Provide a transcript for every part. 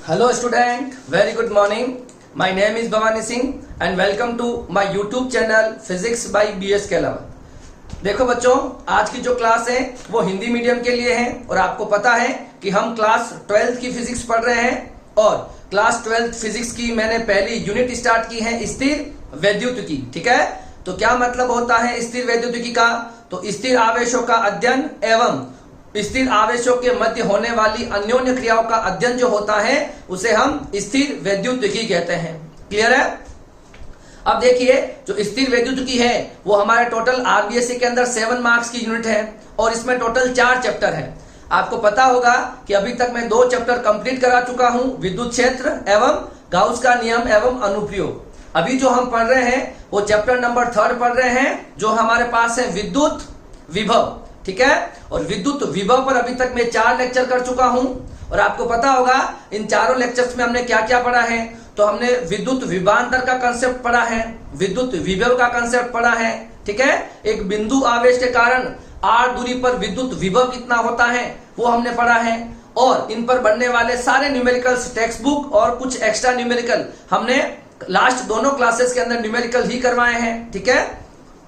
Hello student, very good morning. My name is Bhavani Singh and welcome to my YouTube channel Physics by BS Kehlawat। देखो बच्चों, आज की जो class है वो हिंदी मीडियम के लिए है और आपको पता है कि हम क्लास 12th की फिजिक्स पढ़ रहे हैं और क्लास 12th फिजिक्स की मैंने पहली यूनिट स्टार्ट की है स्थिर वैद्युतिकी। ठीक है, तो क्या मतलब होता है स्थिर वैद्युतिकी का? तो स्थिर आवेशों का अध्ययन एवं स्थिर आवेशों के मध्य होने वाली अन्योन्य क्रियाओं का अध्ययन जो होता है उसे हम स्थिर वैद्युतिकी कहते हैं। क्लियर है? अब देखिए, जो स्थिर वैद्युतिकी है वो हमारे टोटल आरबीएससी के अंदर 7 मार्क्स की यूनिट है और इसमें टोटल 4 चैप्टर है। आपको पता होगा कि अभी तक मैं 2 चैप्टर कंप्लीट करा चुका हूं, विद्युत क्षेत्र एवं गाउस का नियम एवं अनुप्रयोग। अभी जो हम पढ़ रहे हैं वो चैप्टर नंबर 3 पढ़ रहे हैं, जो हमारे पास है विद्युत विभव। ठीक है, और विद्युत विभव पर अभी तक मैं 4 लेक्चर कर चुका हूं और आपको पता होगा इन चारों लेक्चर्स में हमने क्या क्या पढ़ा है। तो हमने विद्युत विभवांतर का कंसेप्ट पढ़ा है, विद्युत विभव का कंसेप्ट पढ़ा है। ठीक है, एक बिंदु आवेश के कारण r दूरी पर विद्युत विभव कितना होता है वो हमने पढ़ा है और इन पर बनने वाले सारे न्यूमेरिकल्स टेक्स्ट बुक और कुछ एक्स्ट्रा न्यूमेरिकल हमने लास्ट दोनों क्लासेस के अंदर न्यूमेरिकल ही करवाए हैं। ठीक है,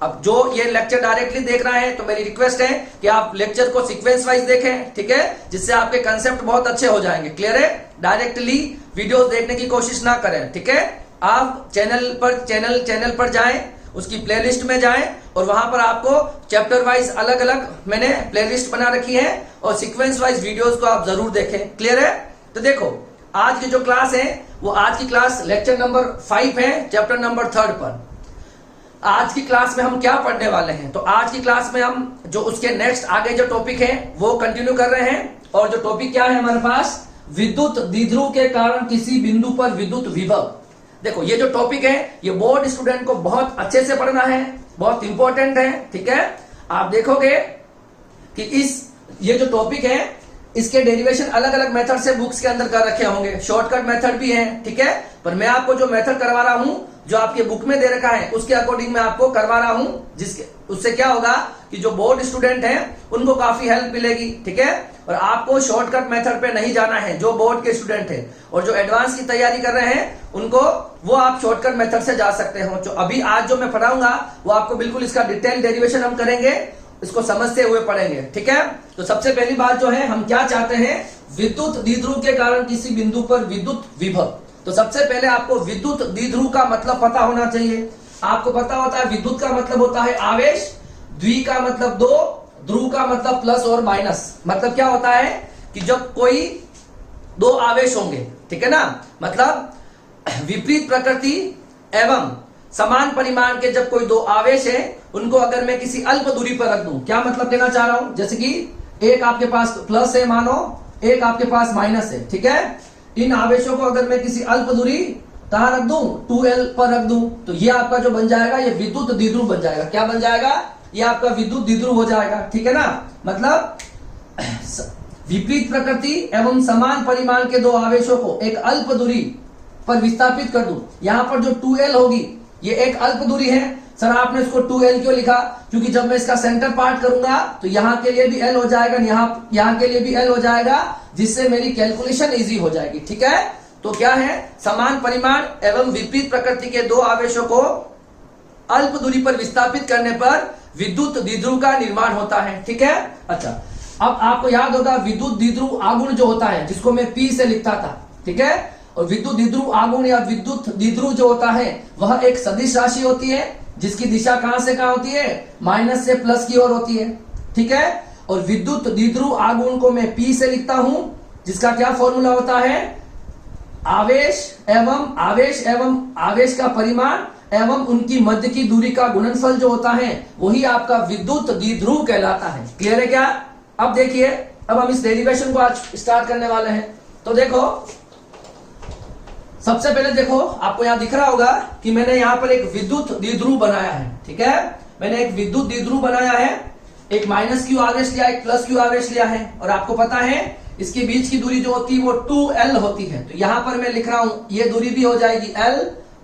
अब जो ये लेक्चर डायरेक्टली देख रहे हैं तो मेरी रिक्वेस्ट है कि आप लेक्चर को सीक्वेंस वाइज देखें। ठीक है, जिससे आपके कंसेप्ट बहुत अच्छे हो जाएंगे। क्लियर है? डायरेक्टली वीडियोस देखने की कोशिश ना करें। ठीक है, आप चैनल पर जाएं, उसकी प्लेलिस्ट में जाएं और वहां पर आपको चैप्टर वाइज अलग अलग मैंने प्लेलिस्ट बना रखी है और सीक्वेंस वाइज वीडियोस को आप जरूर देखें। क्लियर है? तो देखो, आज की जो क्लास है वो आज की क्लास लेक्चर नंबर 5 है, चैप्टर नंबर 3 पर। आज की क्लास में हम क्या पढ़ने वाले हैं? तो आज की क्लास में हम जो उसके नेक्स्ट आगे जो टॉपिक है वो कंटिन्यू कर रहे हैं और जो टॉपिक क्या है हमारे पास, विद्युत द्विध्रुव के कारण किसी बिंदु पर विद्युत विभव। देखो, ये जो टॉपिक है ये बोर्ड स्टूडेंट को बहुत अच्छे से पढ़ना है, बहुत इंपॉर्टेंट है। ठीक है, आप देखोगे कि ये जो टॉपिक है इसके डेरिवेशन अलग अलग मेथड से बुक्स के अंदर कर रखे होंगे, शॉर्टकट मेथड भी है। ठीक है, पर मैं आपको जो मेथड करवा रहा हूं, जो आपके बुक में दे रखा है उसके अकॉर्डिंग मैं आपको करवा रहा हूं, जिसके उससे क्या होगा कि जो बोर्ड स्टूडेंट हैं उनको काफी हेल्प मिलेगी। ठीक है, और आपको शॉर्टकट मेथड पे नहीं जाना है। जो बोर्ड के स्टूडेंट हैं और जो एडवांस की तैयारी कर रहे हैं उनको वो आप शॉर्टकट मेथड से जा सकते हो। जो अभी आज जो मैं पढ़ाऊंगा वो आपको बिल्कुल इसका डिटेल डेरिवेशन हम करेंगे, इसको समझते हुए पढ़ेंगे। ठीक है, तो सबसे पहली बात जो है, हम क्या चाहते हैं, विद्युत द्विध्रुव के कारण किसी बिंदु पर विद्युत विभव। तो सबसे पहले आपको विद्युत द्विध्रुव का मतलब पता होना चाहिए। आपको पता होता है विद्युत का मतलब होता है आवेश, द्वि का मतलब 2, ध्रुव का मतलब प्लस और माइनस। मतलब क्या होता है कि जब कोई 2 आवेश होंगे, ठीक है ना, मतलब विपरीत प्रकृति एवं समान परिमाण के जब कोई 2 आवेश है उनको अगर मैं किसी अल्प दूरी पर रख दूं, क्या मतलब लेना चाह रहा हूं, जैसे कि एक आपके पास प्लस है मानो, एक आपके पास माइनस है। ठीक है, इन आवेशों को अगर मैं किसी अल्प दूरी कहां रख दूं, 2l पर रख दूं, तो ये आपका जो बन जाएगा ये विद्युत द्विध्रुव बन जाएगा। क्या बन जाएगा? ये आपका विद्युत द्विध्रुव हो जाएगा। ठीक है ना, मतलब विपरीत प्रकृति एवं समान परिमाण के 2 आवेशों को एक अल्प दूरी पर विस्थापित कर दूं। यहां पर जो 2l होगी ये एक अल्प दूरी है। सर आपने इसको 2l क्यों लिखा? क्योंकि जब मैं इसका सेंटर पार्ट करूंगा तो यहाँ के लिए भी l हो जाएगा, यहाँ के लिए भी l हो जाएगा, जिससे मेरी कैलकुलेशन इजी हो जाएगी। ठीक है, तो क्या है, समान परिमाण एवं विपरीत प्रकृति के 2 आवेशों को अल्प दूरी पर विस्थापित करने पर विद्युत द्विध्रुव का निर्माण होता है। ठीक है, अच्छा, अब आपको याद होगा विद्युत द्विध्रुव आगुण जो होता है, जिसको मैं P से लिखता था। ठीक है, और विद्युत द्विध्रुव आगुण या विद्युत द्विध्रुव जो होता है वह एक सदिश राशि होती है जिसकी दिशा कहां से कहां होती है, माइनस से प्लस की ओर होती है। ठीक है, और विद्युत द्विध्रुव आगुण को मैं P से लिखता हूं, जिसका क्या फॉर्मूला होता है, आवेश एवं आवेश का परिमाण एवं उनकी मध्य की दूरी का गुणनफल जो होता है वही आपका विद्युत द्विध्रुव कहलाता है। क्लियर है क्या? अब देखिए, अब हम इस डेरिवेशन को आज स्टार्ट करने वाले हैं। तो देखो, सबसे पहले देखो, आपको यहां दिख रहा होगा कि मैंने यहां पर एक विद्युत द्विध्रुव बनाया है। ठीक है, मैंने एक विद्युत द्विध्रुव बनाया है, एक माइनस क्यू आवेश लिया, एक प्लस क्यू आवेश लिया है और आपको पता है इसके बीच की दूरी जो होती है वो 2l होती है। तो यहां पर मैं लिख रहा हूं ये दूरी भी हो जाएगी l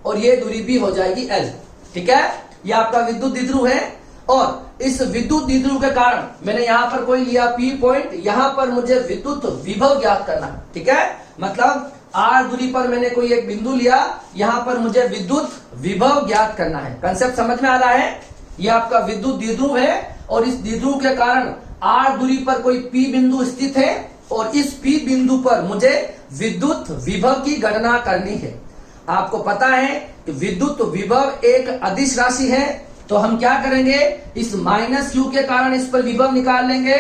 और ये दूरी भी हो जाएगी l। ठीक है, ये आपका विद्युत द्विध्रुव है और इस विद्युत द्विध्रुव के कारण मैंने यहां पर कोई लिया P पॉइंट, यहां पर मुझे विद्युत विभव ज्ञात करना है। ठीक है, मतलब r दूरी पर मैंने कोई एक बिंदु लिया, यहां पर मुझे विद्युत विभव ज्ञात करना है। कंसेप्ट समझ में आ रहा है? ये आपका विद्युत द्विध्रुव है और इस द्विध्रुव के कारण r दूरी पर कोई p बिंदु स्थित है और इस p बिंदु पर मुझे विद्युत विभव की गणना करनी है। आपको पता है कि विद्युत विभव एक अदिश राशि है, तो हम क्या करेंगे, इस माइनस q के कारण इस पर विभव निकाल लेंगे,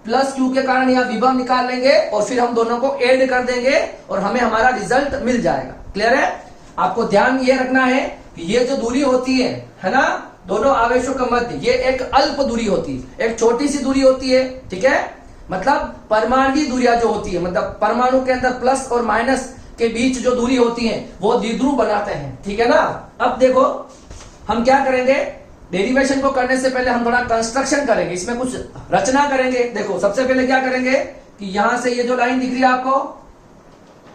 प्लस q के कारण यहाँ विभव निकाल लेंगे और फिर हम दोनों को ऐड कर देंगे और हमें हमारा रिजल्ट मिल जाएगा। क्लियर है? आपको ध्यान ये रखना है कि ये जो दूरी होती है ना, दोनों आवेशों के मध्य, ये एक अल्प दूरी होती है, एक छोटी सी दूरी होती है। ठीक है? मतलब परमाणु दूरियां जो होती है, मतलब परमाणु के अंदर प्लस और माइनस के बीच जो दूरी होती है वो द्विध्रुव बनाते हैं। ठीक है ना? अब देखो हम क्या करेंगे, डेरिवेशन को करने से पहले हम थोड़ा कंस्ट्रक्शन करेंगे, इसमें कुछ रचना करेंगे। देखो सबसे पहले क्या करेंगे कि यहां से ये जो लाइन दिख रही है आपको,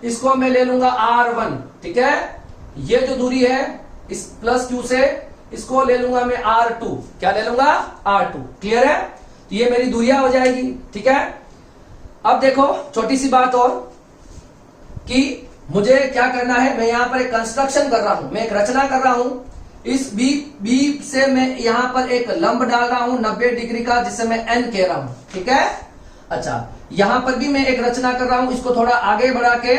इसको मैं ले लूंगा R1। ठीक है? ये जो दूरी है इस प्लस q से, इसको ले लूंगा मैं R2। क्या ले लूंगा? R2। क्लियर है? तो ये मेरी दूरियां हो जाएगी। ठीक है? अब देखो छोटी सी बात और कि मुझे क्या करना है, मैं यहां पर एक कंस्ट्रक्शन कर रहा हूं, मैं एक रचना कर रहा हूं। इस बी से मैं यहां पर एक लंब डाल रहा हूं 90 डिग्री का, जिसे मैं n कह रहा हूं। ठीक है? अच्छा, यहां पर भी मैं एक रचना कर रहा हूं, इसको थोड़ा आगे बढ़ा के,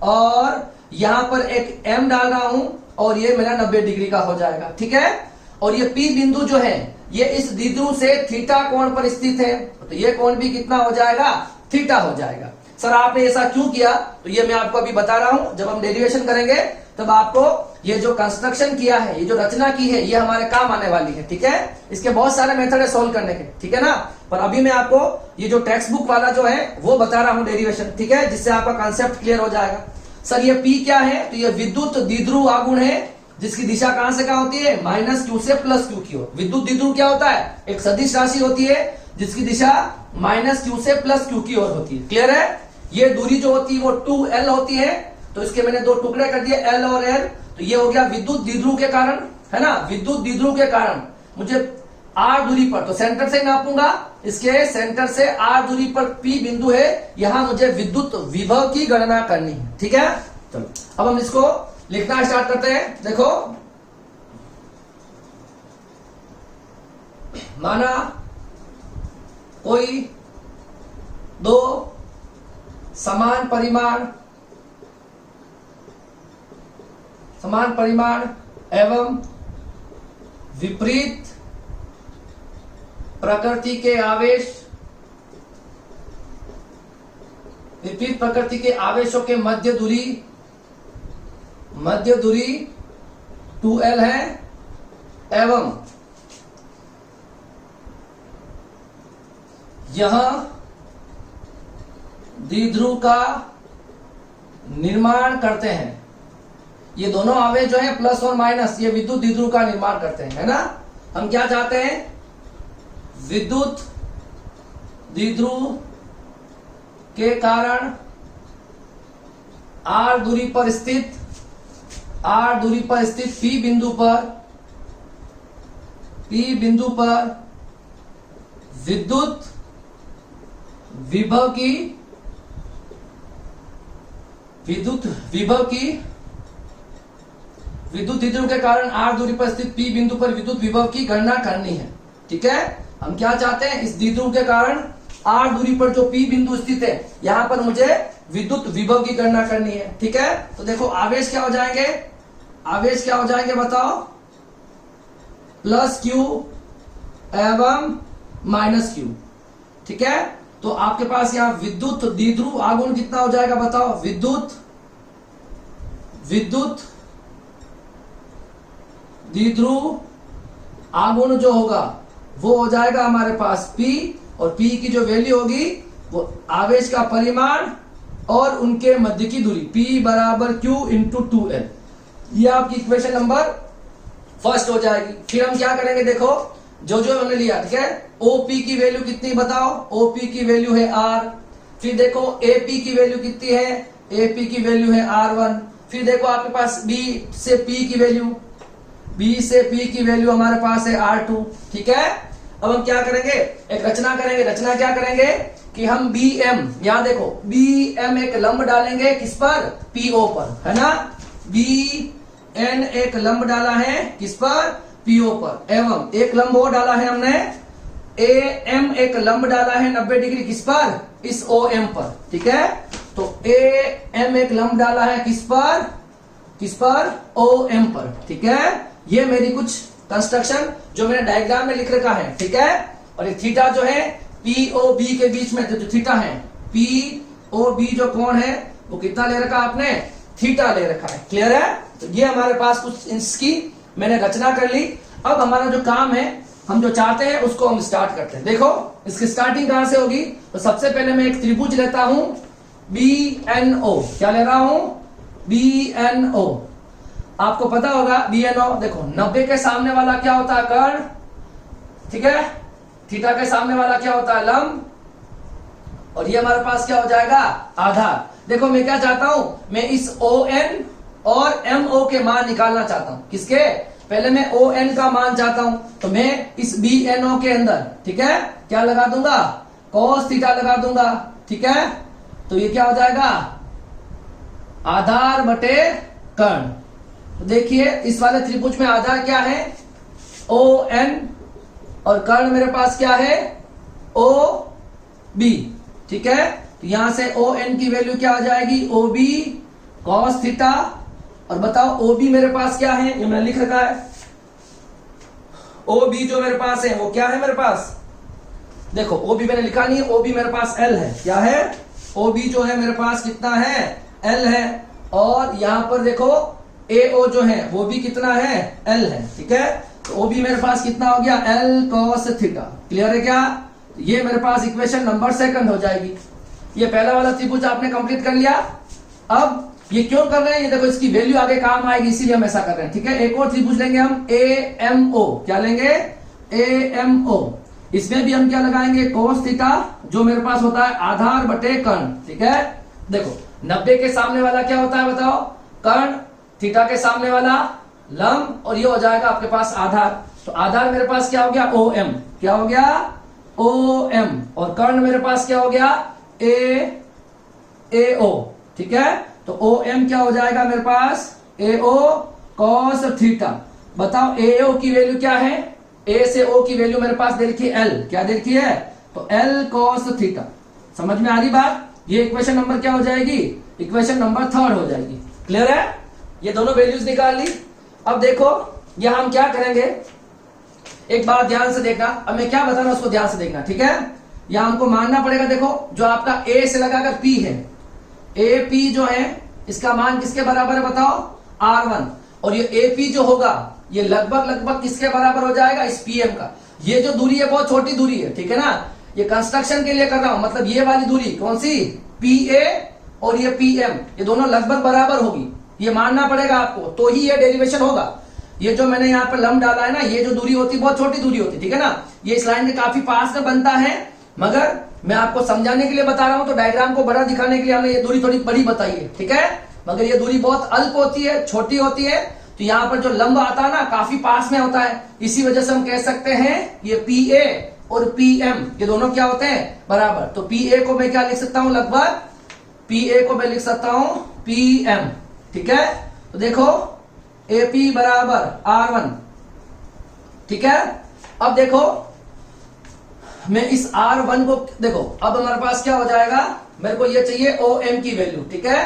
और यहां पर एक m डाल रहा हूं और ये मेरा 90 डिग्री का हो जाएगा। ठीक है? और ये P बिंदु जो है ये इस द्विध्रुव से थीटा कोण पर स्थित है, तो ये कोण भी कितना हो जाएगा? थीटा हो जाएगा। सर आपने ऐसा क्यों किया? तो ये मैं आपको अभी बता रहा हूं, जब हम डेरिवेशन करेंगे तब आपको ये जो कंस्ट्रक्शन किया है, ये जो रचना की है, ये हमारे काम आने वाली है। ठीक है? इसके बहुत सारे मेथड है सोल्व करने के। ठीक है ना? पर अभी मैं आपको ये जो टेक्स्ट बुक वाला जो है वो बता रहा हूं डेरिवेशन। ठीक है? जिससे आपका कंसेप्ट क्लियर हो जाएगा। सर ये P क्या है? तो ये विद्युत द्विध्रुव आघूर्ण है, जिसकी दिशा कहां से कहां होती है? माइनस q से प्लस q की ओर। विद्युत द्विध्रुव क्या होता है? एक सदिश राशि होती है जिसकी दिशा माइनस q से प्लस q की ओर होती है। क्लियर है? ये दूरी जो होती है वो 2l होती है, तो इसके मैंने दो टुकड़े कर दिए l और l। तो ये हो गया विद्युत द्विध्रुव के कारण, है ना? विद्युत द्विध्रुव के कारण मुझे r दूरी पर, तो सेंटर से नापूंगा, इसके सेंटर से r दूरी पर P बिंदु है, यहां मुझे विद्युत विभव की गणना करनी है। ठीक है? चलो अब हम इसको लिखना स्टार्ट करते हैं। देखो माना कोई दो समान परिमाण एवं विपरीत प्रकृति के आवेशों के मध्य दूरी 2l है एवं यह द्विध्रुव का निर्माण करते हैं। ये दोनों आवेश जो है प्लस और माइनस, ये विद्युत द्विध्रुव का निर्माण करते हैं, है ना? हम क्या चाहते हैं? विद्युत द्विध्रुव के कारण r दूरी पर स्थित P बिंदु पर विद्युत विभव की विद्युत द्विध्रुव के कारण r दूरी पर स्थित P बिंदु पर विद्युत विभव की गणना करनी है। ठीक है? हम क्या चाहते हैं? इस द्विध्रुव के कारण r दूरी पर जो P बिंदु स्थित है, यहां पर मुझे विद्युत विभव की गणना करनी है। ठीक है? तो देखो आवेश क्या हो जाएंगे? बताओ, प्लस q एवं माइनस q। ठीक है? तो आपके पास यहां विद्युत द्विध्रुव आघूर्ण कितना हो जाएगा? बताओ, विद्युत द्विध्रुव आघूर्ण जो होगा वो हो जाएगा हमारे पास P, और P की जो वैल्यू होगी वो आवेश का परिमाण और उनके मध्य की दूरी, P बराबर Q इंटू 2l। ये आपकी इक्वेशन नंबर फर्स्ट हो जाएगी। फिर हम क्या करेंगे? देखो जो हमने लिया, ठीक है? OP की वैल्यू कितनी बताओ? OP की वैल्यू है R। फिर देखो AP की वैल्यू कितनी है? AP की वैल्यू है R1। फिर देखो आपके पास B से P की वैल्यू हमारे पास है R2। ठीक है? अब हम क्या करेंगे? एक रचना करेंगे। रचना क्या करेंगे कि हम बी एम, यहां देखो बी एम एक लंब डालेंगे किस पर, पीओ पर, है ना। बी एन एक लंब डाला है किस पर, पीओ पर, एवं एक लंब और डाला है हमने, ए एम एक लंब डाला है 90 डिग्री किस पर, इस ओ एम पर, ठीक है। तो ए एम एक लंब डाला है किस पर, ओ एम पर, ठीक है। ये मेरी कुछ कंस्ट्रक्शन जो मैंने डायग्राम में लिख रखा है, ठीक है। और ये थीटा जो है पीओ बी के बीच में जो थीटा है, पीओ बी जो कोण है वो कितना ले रखा आपने, थीटा ले रखा है, क्लियर है। तो ये हमारे पास कुछ इसकी मैंने रचना कर ली। अब हमारा जो काम है, हम जो चाहते हैं उसको हम स्टार्ट करते हैं। देखो इसकी स्टार्टिंग कहां से होगी, तो सबसे पहले मैं एक त्रिभुज लेता हूं बी एन ओ, क्या ले रहा हूं, बी एन ओ। आपको पता होगा बी एन ओ, देखो 90 के सामने वाला क्या होता है, कर्ण, ठीक है। थीटा के सामने वाला क्या होता है, लंब, और ये हमारे पास क्या हो जाएगा, आधार। देखो मैं क्या चाहता हूं, मैं इस ओ एन और एम ओ के मान निकालना चाहता हूं, किसके, पहले मैं ओ एन का मान चाहता हूं, तो मैं इस बी एन ओ के अंदर, ठीक है, क्या लगा दूंगा, कॉस थीटा लगा दूंगा, ठीक है। तो ये क्या हो जाएगा, आधार बटे कर्ण। तो देखिए इस वाले त्रिभुज में आधार क्या है, ओ एन, और कर्ण मेरे पास क्या है, ओ बी, ठीक है। तो यहां से ओ एन की वैल्यू क्या आ जाएगी, ओ बी कॉस थीटा, और बताओ ओ बी मेरे पास क्या है, ये मैंने लिख रखा है, ओ बी जो मेरे पास है वो क्या है मेरे पास, देखो ओ बी मैंने लिखा नहीं है, ओ बी मेरे पास एल है, क्या है, ओ बी जो है मेरे पास कितना है, एल है। और यहां पर देखो ए ओ जो है वो भी कितना है, एल है, ठीक है। तो ओ बी मेरे पास कितना हो गया, एल कॉस थीटा, क्लियर है क्या। ये मेरे पास इक्वेशन नंबर सेकंड हो जाएगी। ये पहला वाला त्रिभुज आपने कंप्लीट कर लिया। अब ये क्यों कर रहे हैं, ये देखो इसकी वैल्यू आगे काम आएगी, इसीलिए हम ऐसा कर रहे हैं, ठीक है। एक और त्रिभुज लेंगे हम ए एम ओ, क्या लेंगे, ए एम ओ। इसमें भी हम क्या लगाएंगे, कोस थीटा, जो मेरे पास होता है आधार बटे कर्ण, ठीक है। देखो 90 के सामने वाला क्या होता है बताओ, कर्ण, थीटा के सामने वाला लंब, और ये हो जाएगा आपके पास आधार। तो आधार मेरे पास क्या हो गया, ओ एम, क्या हो गया, ओ एम, और कर्ण मेरे पास क्या हो गया, ए ओ, ठीक है। तो ओ एम क्या हो जाएगा मेरे पास, ए ओ कॉस थीटा। बताओ ए ओ की वैल्यू क्या है, ए से ओ की वैल्यू मेरे पास दे रखी है एल, क्या दे रखी है, तो एल कॉस थीटा। समझ में आ रही बात। ये इक्वेशन नंबर क्या हो जाएगी, इक्वेशन नंबर थर्ड हो जाएगी, क्लियर है। ये दोनों वैल्यूज निकाल ली। अब देखो यहां हम क्या करेंगे, एक बात ध्यान से देखना, अब मैं क्या बता रहा हूं उसको ध्यान से देखना, ठीक है। यहां हमको मानना पड़ेगा, देखो जो आपका ए से लगाकर पी है, ए पी जो है इसका मान किसके बराबर है बताओ, R1, और ये ए पी जो होगा ये लगभग किसके बराबर हो जाएगा, इस पीएम का। ये जो दूरी है बहुत छोटी दूरी है, ठीक है ना। ये कंस्ट्रक्शन के लिए कर रहा हूं, मतलब ये वाली दूरी कौन सी, पी ए, और ये पीएम, ये दोनों लगभग बराबर होगी, ये मानना पड़ेगा आपको, तो ही ये डेरिवेशन होगा। ये जो मैंने यहाँ पर लंब डाला है ना, ये जो दूरी होती है बहुत छोटी दूरी होती है, ठीक है ना। ये इस लाइन में काफी पास में बनता है, मगर मैं आपको समझाने के लिए बता रहा हूं, तो डायग्राम को बड़ा दिखाने के लिए हमने ये दूरी थोड़ी बड़ी बताई है, ठीक है। मगर ये दूरी बहुत अल्प होती है, छोटी होती है। तो यहाँ पर जो लंब आता है ना काफी पास में होता है, इसी वजह से हम कह सकते हैं ये पी ए और पी एम ये दोनों क्या होते हैं, बराबर। तो पी ए को मैं क्या लिख सकता हूं, लगभग पी ए को मैं लिख सकता हूं पी एम, ठीक है। तो देखो ए पी बराबर R1, ठीक है। अब देखो मैं इस R1 को देखो, अब हमारे पास क्या हो जाएगा, मेरे को ये चाहिए ओ एम की वैल्यू, ठीक है।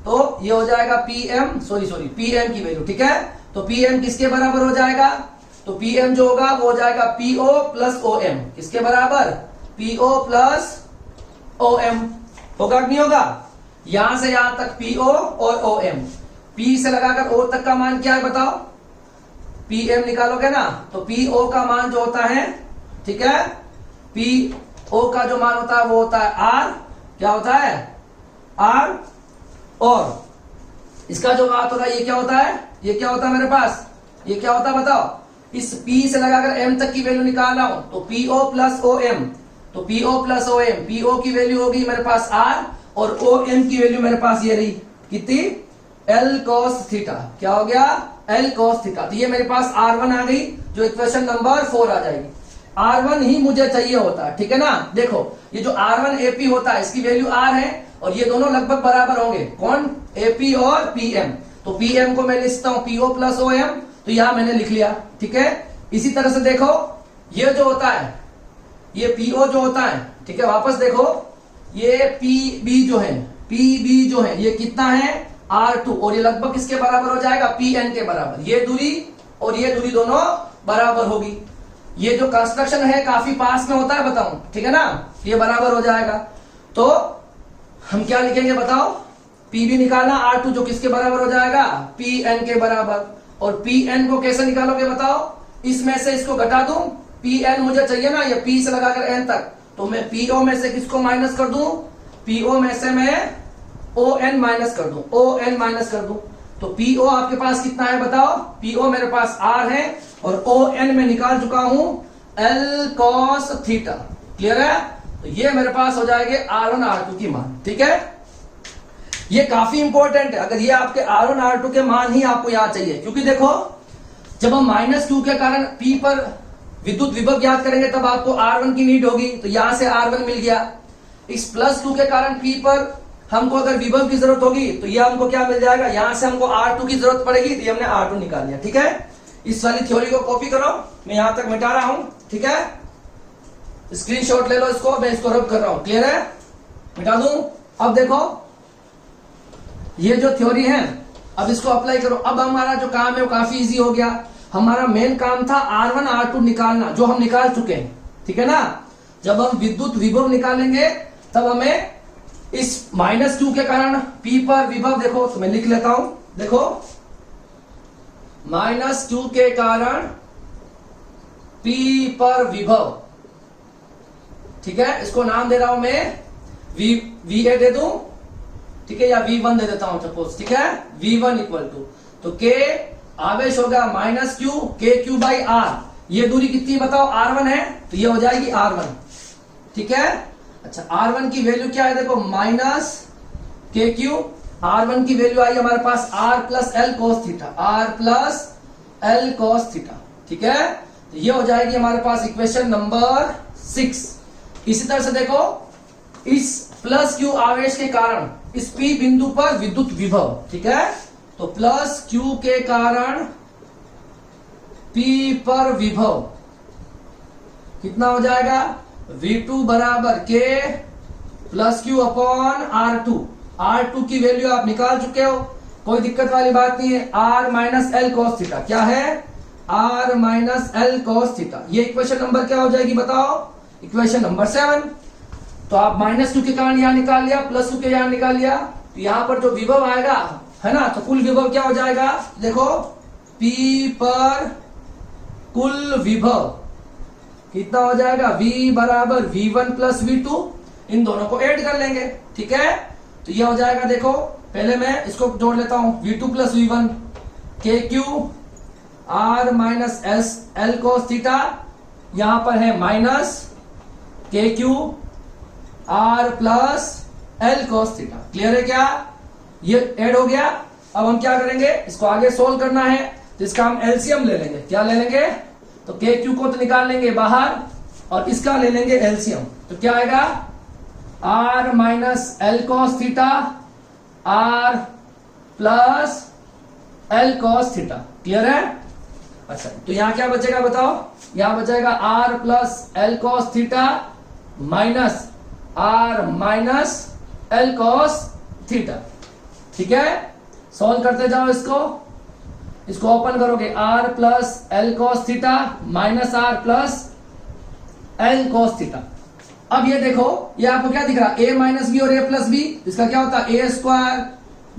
तो ये हो जाएगा पीएम, सॉरी पीएम की वैल्यू, ठीक है। तो पीएम किसके बराबर हो जाएगा, तो पीएम जो होगा वो हो जाएगा पीओ प्लस ओ एम, किसके बराबर, पीओ प्लस ओ एम, होगा कि नहीं होगा। यहां से यहां तक पीओ और ओ एम, पी से लगाकर ओ तक का मान क्या है बताओ, पीएम निकालोगे ना, तो पीओ का मान जो होता है, ठीक है, पीओ का जो मान होता है वो होता है आर, क्या होता है, आर, और इसका जो बात होगा ये क्या होता है, ये क्या होता है मेरे पास, ये क्या होता है बताओ। इस P से लगाकर M तक की वैल्यू निकाल रहा हूं, तो PO प्लस OM, तो PO प्लस OM, PO की वैल्यू होगी मेरे पास R, और OM की वैल्यू मेरे पास ये रही कितनी, L cos थीटा, क्या हो गया, L cos थीटा। तो ये मेरे पास R1 आ गई, जो इक्वेशन नंबर 4 आ जाएगी। R1 ही मुझे चाहिए होता है, ठीक है ना। देखो ये जो R1 AP होता है इसकी वैल्यू R है और ये दोनों लगभग बराबर होंगे, कौन, AP और PM। तो PM को मैं लिखता हूं PO प्लस OM, तो यहां मैंने लिख लिया, ठीक है। इसी तरह से देखो ये जो होता है, ये PO जो होता है, ठीक है, वापस देखो ये PB जो है ये कितना है, R2, और ये लगभग किसके बराबर हो जाएगा, PN के बराबर। ये दूरी और ये दूरी दोनों बराबर होगी। ये जो कंस्ट्रक्शन है काफी पास में होता है, बताऊं, ठीक है ना, ये बराबर हो जाएगा। तो हम क्या लिखेंगे बताओ, PB निकालना, R2 जो किसके बराबर हो जाएगा, PN के बराबर। और PN को कैसे निकालोगे बताओ, इसमें से इसको घटा दूं, PN मुझे चाहिए ना, ये P से लगाकर N तक, तो मैं PO में से किसको माइनस कर दूं, PO में से मैं ON माइनस कर दूं, ON माइनस कर दूं। तो PO आपके पास कितना है बताओ, PO मेरे पास R है और ON में निकाल चुका हूं L cos थीटा। क्लियर है, तो ये मेरे पास हो जाएंगे R1 R2 की मान, ठीक है। ये काफी इंपॉर्टेंट है, अगर ये आपके R1 R2 के मान ही आपको याद चाहिए, क्योंकि देखो जब हम -q के कारण P पर विद्युत विभव ज्ञात करेंगे तब आपको R1 की नीड होगी, तो यहां से R1 मिल गया। इस +2 के कारण P पर हमको अगर विभव की जरूरत होगी तो ये हमको क्या मिल जाएगा, यहां से हमको R2 की जरूरत पड़ेगी, तो ये हमने R2 निकाल लिया, ठीक है। इस वाली थ्योरी को कॉपी करो, मैं यहां तक मिटा रहा हूं, ठीक है। स्क्रीनशॉट ले लो इसको, मैं इसको रब कर रहा हूं, क्लियर है, मिटा दूं। अब देखो ये जो थ्योरी है, अब इसको अप्लाई करो। अब हमारा जो काम है वो काफी इजी हो गया। हमारा मेन काम था R1 R2 निकालना, जो हम निकाल चुके हैं, ठीक है ना। जब हम विद्युत विभव निकालेंगे तब हमें इस -q के कारण P पर विभव, देखो तो मैं लिख लेता हूं, देखो -q के कारण P पर विभव, ठीक है, इसको नाम दे रहा हूं मैं VA दे दूं, ठीक है, या V1 दे देता हूं सपोज, ठीक है। V1 इक्वल टू, तो K आवेश होगा -q KQ बाई R। ये दूरी कितनी बताओ, R1 है, तो ये हो जाएगी R1, ठीक है। अच्छा R1 की वैल्यू क्या है, देखो -KQ, R1 की वैल्यू आई हमारे पास R plus L cos theta, R plus L cos theta, ठीक है। तो ये हो जाएगी हमारे पास इक्वेशन नंबर 6। इसी तरह से देखो इस +q आवेश के कारण इस P बिंदु पर विद्युत विभव, ठीक है। तो +q के कारण P पर विभव कितना हो जाएगा, V2 बराबर K plus Q upon R2। R2 की वैल्यू आप निकाल चुके हो, कोई दिक्कत वाली बात नहीं है। R minus L cos theta क्या है, R minus L cos theta. ये इक्वेशन नंबर क्या हो जाएगी बताओ, इक्वेशन नंबर 7। तो आप -q के कारण यहां निकाल लिया, +q के यहां निकाल लिया, तो यहां पर जो विभव आएगा है ना, तो कुल विभव क्या हो जाएगा, देखो P पर कुल विभव कितना हो जाएगा, V बराबर V1 प्लस V2, इन दोनों को ऐड कर लेंगे, ठीक है। तो ये हो जाएगा, देखो पहले मैं इसको जोड़ लेता हूं, V2 plus V1 KQ R minus L cos theta, यहां पर है minus KQ R plus L cos theta. Clear है क्या, ये ऐड हो गया। अब हम क्या करेंगे, इसको आगे सोल्व करना है, तो इसका हम एलसीएम ले लेंगे। क्या ले लेंगे, तो KQ को तो निकाल लेंगे बाहर और इसका ले लेंगे एलसीएम। तो क्या आएगा, R minus L cos theta R plus L cos theta. Clear है। अच्छा तो यहां क्या बचेगा बताओ, यहां बचेगा R plus L cos theta minus R minus L cos theta. ठीक है, सॉल्व करते जाओ इसको ओपन करोगे, R plus L cos theta minus R plus L cos theta. अब ये देखो, ये आपको क्या दिख रहा है, a माइनस बी और a प्लस बी, इसका क्या होता है a square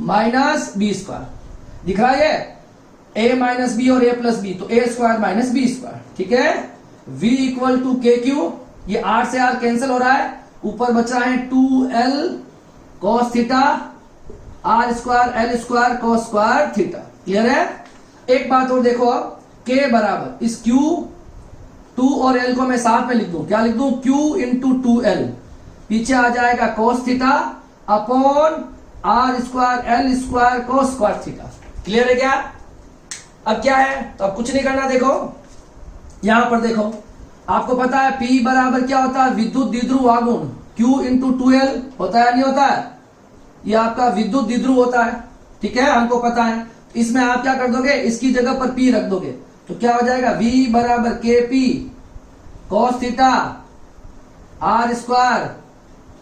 minus b square दिख रहा है, ये a माइनस बी और a प्लस बी, तो a square minus b square. ठीक है, v equal to k q, ये r से r कैंसिल हो रहा है, ऊपर बच रहा है 2l cos theta r square l square cos square theta. Clear है। एक बात और देखो, अब k बराबर इस q 2 और l को मैं साथ में लिख दूं, क्या लिख दूं, q इंटू 2l, पीछे आ जाएगा cos theta upon r square l square cos square theta. Clear है क्या। अब क्या है, तो अब कुछ नहीं करना, देखो यहां पर देखो आपको पता है P बराबर क्या होता है, विद्युत द्विध्रुव आघूर्ण Q इंटू 2L होता है नहीं होता है, ये आपका विद्युत द्विध्रुव होता है, ठीक है, हमको पता है। इसमें आप क्या कर दोगे, इसकी जगह पर P रख दोगे तो क्या हो जाएगा, V बराबर KP cos theta R square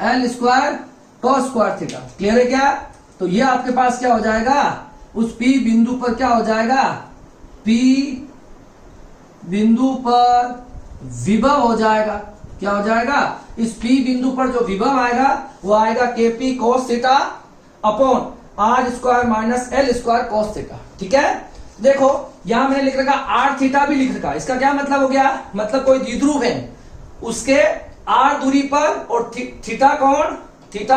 L square cos square theta. Clear है क्या? तो ये आपके पास क्या हो जाएगा, उस P बिंदु पर क्या हो जाएगा, P बिंदु पर विभव हो जाएगा। क्या हो जाएगा, इस P बिंदु पर जो विभव आएगा वो आएगा KP cos theta upon R square minus L square cos theta. ठीक है, देखो यहां मैंने लिख रखा R थीटा भी लिख रखा, इसका क्या मतलब हो गया, मतलब कोई द्विध्रुव है उसके R दूरी पर और थीटा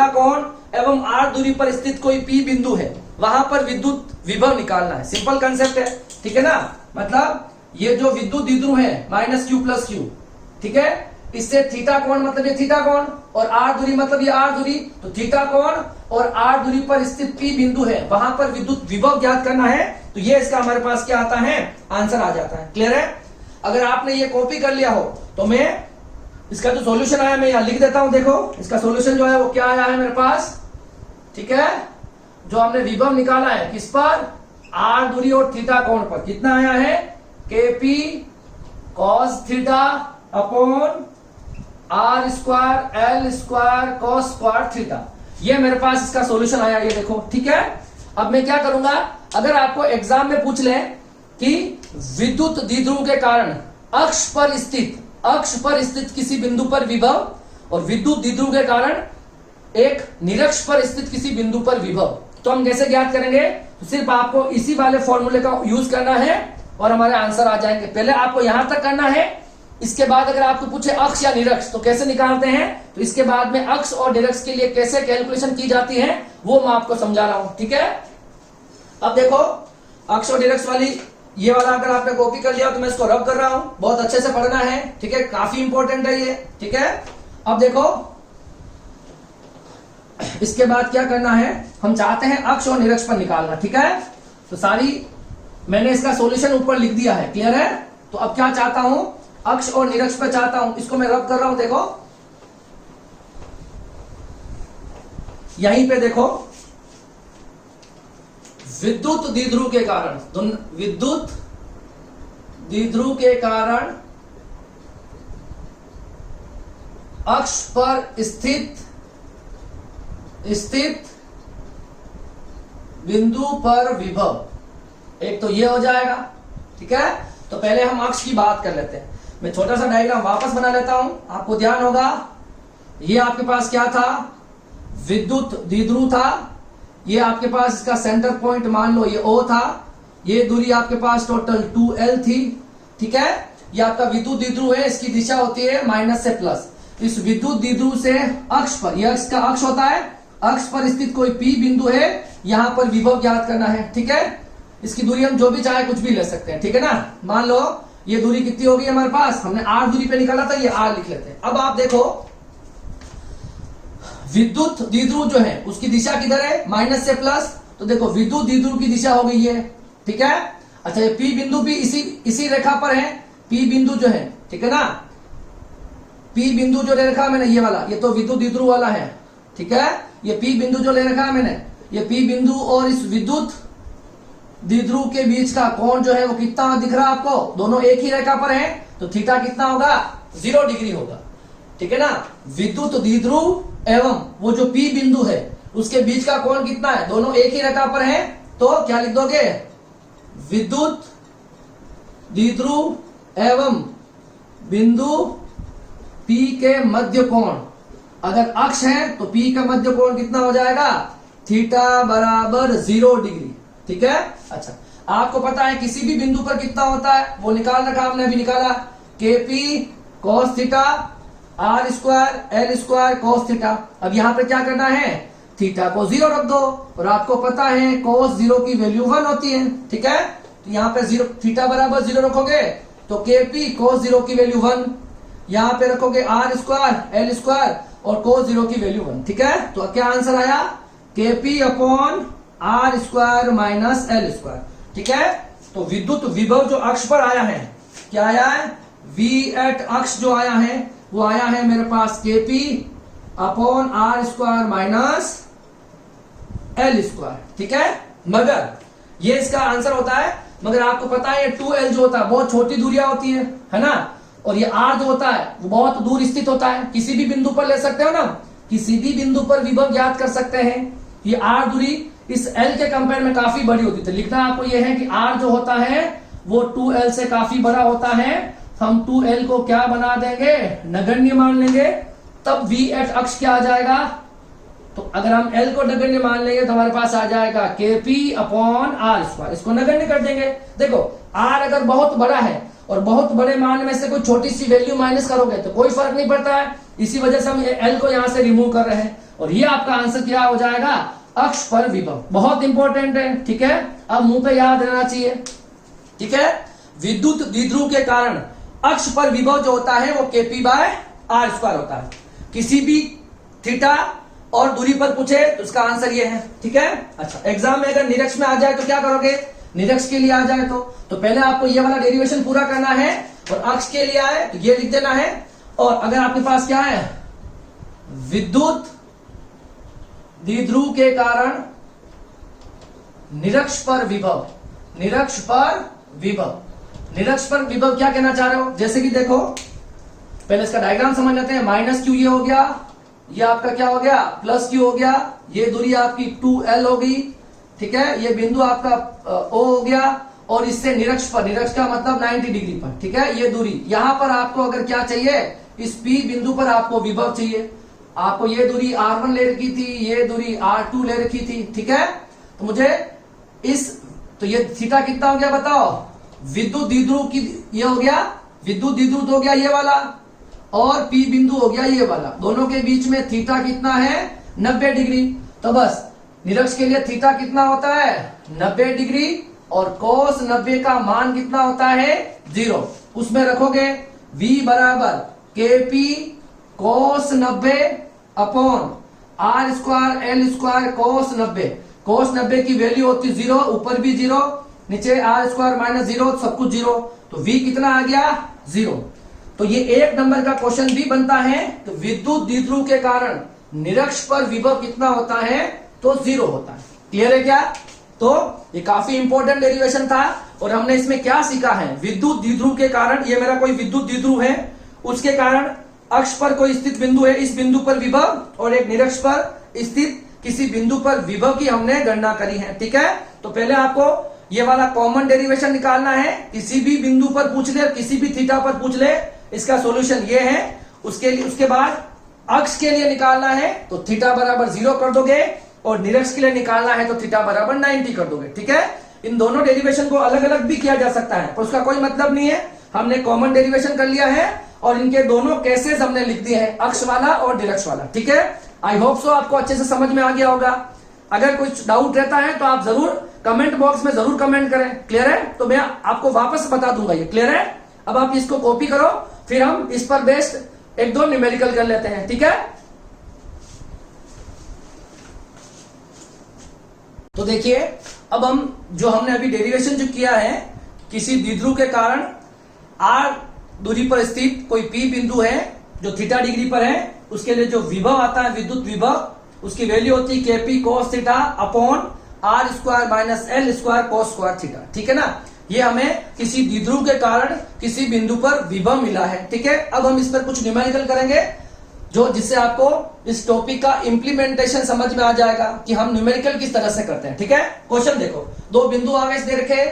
कोण एवं R दूरी पर स्थित कोई P बिंदु है, वहां पर विद्युत विभव निकालना है। सिंपल कंसेप्ट है, ठीक है ना। मतलब ये जो विद्युत द्विध्रुव है माइनस Q प्लस Q, ठीक है, इससे थीटा कोण मतलब ये थीटा कोण और R दूरी मतलब ये R दूरी, तो थीटा कोण और R दूरी पर स्थित P बिंदु है, वहां पर विद्युत विभव ज्ञात करना है। तो ये इसका हमारे पास क्या आता है, आंसर आ जाता है। क्लियर है? अगर आपने ये कॉपी कर लिया हो तो मैं इसका जो सॉल्यूशन आया मैं यहां लिख देता हूं। देखो इसका सॉल्यूशन जो है वो क्या आया है मेरे पास, ठीक है, जो हमने विभव निकाला है किस पर, R दूरी और थीटा कोण पर, कितना आया है, KP cos theta upon R square L square cos square theta. ये मेरे पास इसका सॉल्यूशन आया, ये देखो। ठीक है, अब मैं क्या करूंगा, अगर आपको एग्जाम में पूछ ले कि विद्युत द्विध्रुव के कारण अक्ष पर स्थित किसी बिंदु पर विभव और विद्युत द्विध्रुव के कारण एक निरक्ष पर स्थित किसी बिंदु पर विभव, तो हम कैसे ज्ञात करेंगे, तो सिर्फ आपको इसी वाले फॉर्मूले का यूज करना है और हमारे आंसर आ जाएंगे। पहले आपको यहां तक करना है, इसके बाद अगर आपको पूछे अक्ष या निरक्ष तो कैसे निकालते हैं, तो इसके बाद में अक्ष और निरक्ष के लिए कैसे कैलकुलेशन की जाती है वो मैं आपको समझा रहा हूं। ठीक है, अब देखो अक्ष और निरक्ष वाली ये वाला अगर आपने कॉपी कर लिया तो मैं इसको रब कर रहा हूं, बहुत अच्छे से पढ़ना है। ठीक है, काफी इंपॉर्टेंट है ये। ठीक है, अब देखो इसके बाद क्या करना है, हम चाहते हैं अक्ष और निरक्ष पर निकालना। ठीक है, तो सारी मैंने इसका सॉल्यूशन ऊपर लिख दिया है। क्लियर है? तो अब क्या चाहता हूं, अक्ष और निरक्ष पर चाहता हूं, इसको मैं रब कर रहा हूं। देखो यहीं पे देखो, विद्युत द्विध्रुव के कारण अक्ष पर स्थित बिंदु पर विभव, एक तो ये हो जाएगा। ठीक है, तो पहले हम अक्ष की बात कर लेते हैं। मैं छोटा सा डायग्राम वापस बना लेता हूं, आपको ध्यान होगा। ये आपके पास क्या था, विद्युत द्विध्रुव था। ये आपके पास इसका सेंटर पॉइंट मान लो ये O था। ये दूरी आपके पास टोटल 2L थी। ठीक है, ये आपका विद्युत द्विध्रुव है, इसकी दिशा होती है माइनस से प्लस। इस विद्युत द्विध्रुव से अक्ष पर, यह अक्ष का अक्ष होता है, अक्ष पर स्थित कोई P बिंदु है, यहां पर विभव ज्ञात करना है। ठीक है, इसकी दूरी हम जो भी चाहे कुछ भी ले सकते हैं। ठीक है ना, मान लो ये दूरी कितनी होगी हमारे पास, हमने R दूरी पे निकाला था, ये R लिख लेते हैं। अब आप देखो विद्युत द्विध्रुव जो है उसकी दिशा किधर है, माइनस से प्लस, तो देखो विद्युत द्विध्रुव की दिशा हो गई है। ठीक है, अच्छा ये P बिंदु भी इसी रेखा पर है, P बिंदु जो है, ठीक है ना, P बिंदु जो ले रखा मैंने ये वाला, ये तो विद्युत द्विध्रुव वाला है। ठीक है, ये P बिंदु जो ले रखा है मैंने, ये P बिंदु और इस विद्युत द्विध्रुव के बीच का कोण जो है वो कितना दिख रहा है आपको, दोनों एक ही रेखा पर हैं, तो थीटा कितना होगा, 0 डिग्री होगा। ठीक है ना, विद्युत द्विध्रुव एवं वो जो P बिंदु है उसके बीच का कोण कितना है, दोनों एक ही रेखा पर हैं, तो क्या लिख दोगे, विद्युत द्विध्रुव एवं बिंदु P के मध्य कोण, अगर अक्ष है तो P का मध्य कोण कितना हो जाएगा, थीटा बराबर 0 डिग्री। ठीक है, अच्छा आपको पता है किसी भी बिंदु पर कितना होता है वो निकाल रखा हमने, अभी निकाला, KP cos theta R square L square cos theta. अब यहाँ पे क्या करना है, थीटा को 0 रख दो, और आपको पता है cos 0 की वैल्यू 1 होती है। ठीक है, तो यहाँ पे 0 थीटा बराबर 0 रखोगे तो KP cos 0 की वैल्यू 1, यहाँ पे रखोगे R स्क्वायर L स्क्वायर और cos 0 की वैल्यू 1। ठीक है, तो क्या आंसर आया, KP upon R square minus L square. ठीक है, तो विद्युत विभव जो अक्ष पर आया है, क्या आया है, V एट अक्ष जो आया है वो आया है मेरे पास KP upon R square minus L square, ठीक है। मगर ये इसका आंसर होता है, मगर आपको पता है ये 2L जो होता है बहुत छोटी दूरियां होती है ना, और ये R जो होता है वो बहुत दूर स्थित होता है। किसी भी बिंदु पर ले सकते हो ना, किसी भी बिंदु पर विभव ज्ञात कर सकते हैं। ये R दूरी इस L के कंपेयर में काफी बड़ी होती है। लिखना आपको ये है कि R जो होता है वो 2L से काफी बड़ा होता है। हम 2L को क्या बना देंगे, नगण्य मान लेंगे, तब V एट अक्ष क्या आ जाएगा। तो अगर हम L को नगण्य मान लेंगे तो हमारे पास आ जाएगा KP अपॉन R स्क्वायर, इसको नगण्य कर देंगे। देखो R अगर बहुत बड़ा है और बहुत बड़े मान में से कोई छोटी सी वैल्यू माइनस करोगे तो कोई फर्क नहीं पड़ता है, इसी वजह से हम L को यहां से रिमूव कर रहे हैं, और ये आपका आंसर क्या हो जाएगा, अक्ष पर विभव। बहुत इंपॉर्टेंट है, ठीक है, अब मुंह पे याद रहना चाहिए, ठीक है। विद्युत द्विध्रुव के कारण अक्ष पर विभव जो होता है वो KP बाय R स्क्वायर होता है। किसी भी थीटा और दूरी पर पूछे तो उसका आंसर ये है, ठीक है। अच्छा, एग्जाम में अगर निरक्ष में आ जाए तो क्या करोगे, निरक्ष के लिए आ जाए तो पहले आपको ये वाला डेरिवेशन पूरा करना है, और अक्ष के लिए आए तो ये लिख देना है। और अगर आपके पास क्या है, विद्युत द्विध्रुव के कारण निरक्ष पर विभव, निरक्ष पर विभव, निरक्ष पर विभव क्या कहना चाह रहे हो, जैसे कि देखो पहले इसका डायग्राम समझ लेते हैं। माइनस क्यू ये हो गया, ये आपका क्या हो गया, प्लस क्यू हो गया, ये दूरी आपकी 2L हो गई, ठीक है। ये बिंदु आपका O हो गया, और इससे निरक्ष पर, निरक्ष का मतलब 90 डिग्री पर, ठीक है, ये दूरी। यहां पर आपको अगर क्या चाहिए, इस P बिंदु पर आपको विभव चाहिए। आपको ये दूरी R1 ले रखी थी, ये दूरी R2 ले रखी थी, ठीक है। तो मुझे तो ये थीटा कितना हो गया बताओ, विद्युत द्विध्रुव की ये हो गया, विद्युत द्विध्रुव हो गया ये वाला, और P बिंदु हो गया ये वाला, दोनों के बीच में थीटा कितना है, 90 डिग्री। तो बस निरक्ष के लिए थीटा कितना होता है, 90 डिग्री, और कोस 90 का मान कितना होता है, 0। उसमें रखोगे V बराबर KP कोस 90 upon R square L square कोस 90। कोस 90 की वैल्यू होती 0, ऊपर भी 0, नीचे R स्क्वायर माइनस 0, सब कुछ 0, तो V कितना आ गया, 0। तो ये एक नंबर का क्वेश्चन भी बनता है। तो विद्युत द्विध्रुव के कारण निरक्ष पर विभव कितना होता है, तो 0 होता है। क्लियर है क्या। तो ये काफी इंपॉर्टेंट डेरिवेशन था, और हमने इसमें क्या सीखा है, विद्युत द्विध्रुव के कारण, ये मेरा कोई विद्युत द्विध्रुव है, उसके कारण अक्ष पर कोई स्थित बिंदु है, इस बिंदु पर विभव, और एक निरक्ष पर स्थित किसी बिंदु पर विभव की हमने गणना करी है, ठीक है। तो पहले आपको ये वाला कॉमन डेरिवेशन निकालना है, किसी भी बिंदु पर पूछ ले, किसी भी थीटा पर पूछ ले, इसका सॉल्यूशन ये है। उसके बाद अक्ष के लिए निकालना है तो थीटा बराबर 0 कर दोगे, और निरक्ष के लिए निकालना है तो थीटा बराबर 90 कर दोगे, ठीक है। इन दोनों डेरिवेशन को अलग अलग भी किया जा सकता है, पर उसका कोई मतलब नहीं है, हमने कॉमन डेरिवेशन कर लिया है, और इनके दोनों केसेस हमने लिख दिए हैं, अक्ष वाला और निरक्ष वाला, ठीक है। आई होप सो आपको अच्छे से समझ में आ गया होगा। अगर कुछ डाउट रहता है तो आप जरूर कमेंट बॉक्स में जरूर कमेंट करें, क्लियर है। तो मैं आपको वापस बता दूंगा, ये क्लियर है। अब आप इसको कॉपी करो, फिर हम इस पर बेस्ड 1-2 न्यूमेरिकल कर लेते हैं, ठीक है। तो देखिए, अब हम जो हमने अभी डेरिवेशन जो किया है, किसी द्विध्रुव के कारण R दूरी पर स्थित कोई P बिंदु है जो थीटा डिग्री पर है, उसके लिए जो विभव आता है, विद्युत विभव, उसकी वैल्यू होती है KP cos theta upon R square minus L square cos square theta, ठीक है ना। ये हमें किसी द्विध्रुव के कारण किसी बिंदु पर विभव मिला है, ठीक है। अब हम इस पर कुछ न्यूमेरिकल करेंगे, जो जिससे आपको इस टॉपिक का इंप्लीमेंटेशन समझ में आ जाएगा कि हम न्यूमेरिकल किस तरह से करते हैं, ठीक है। क्वेश्चन देखो, 2 बिंदु आगे दे रखे,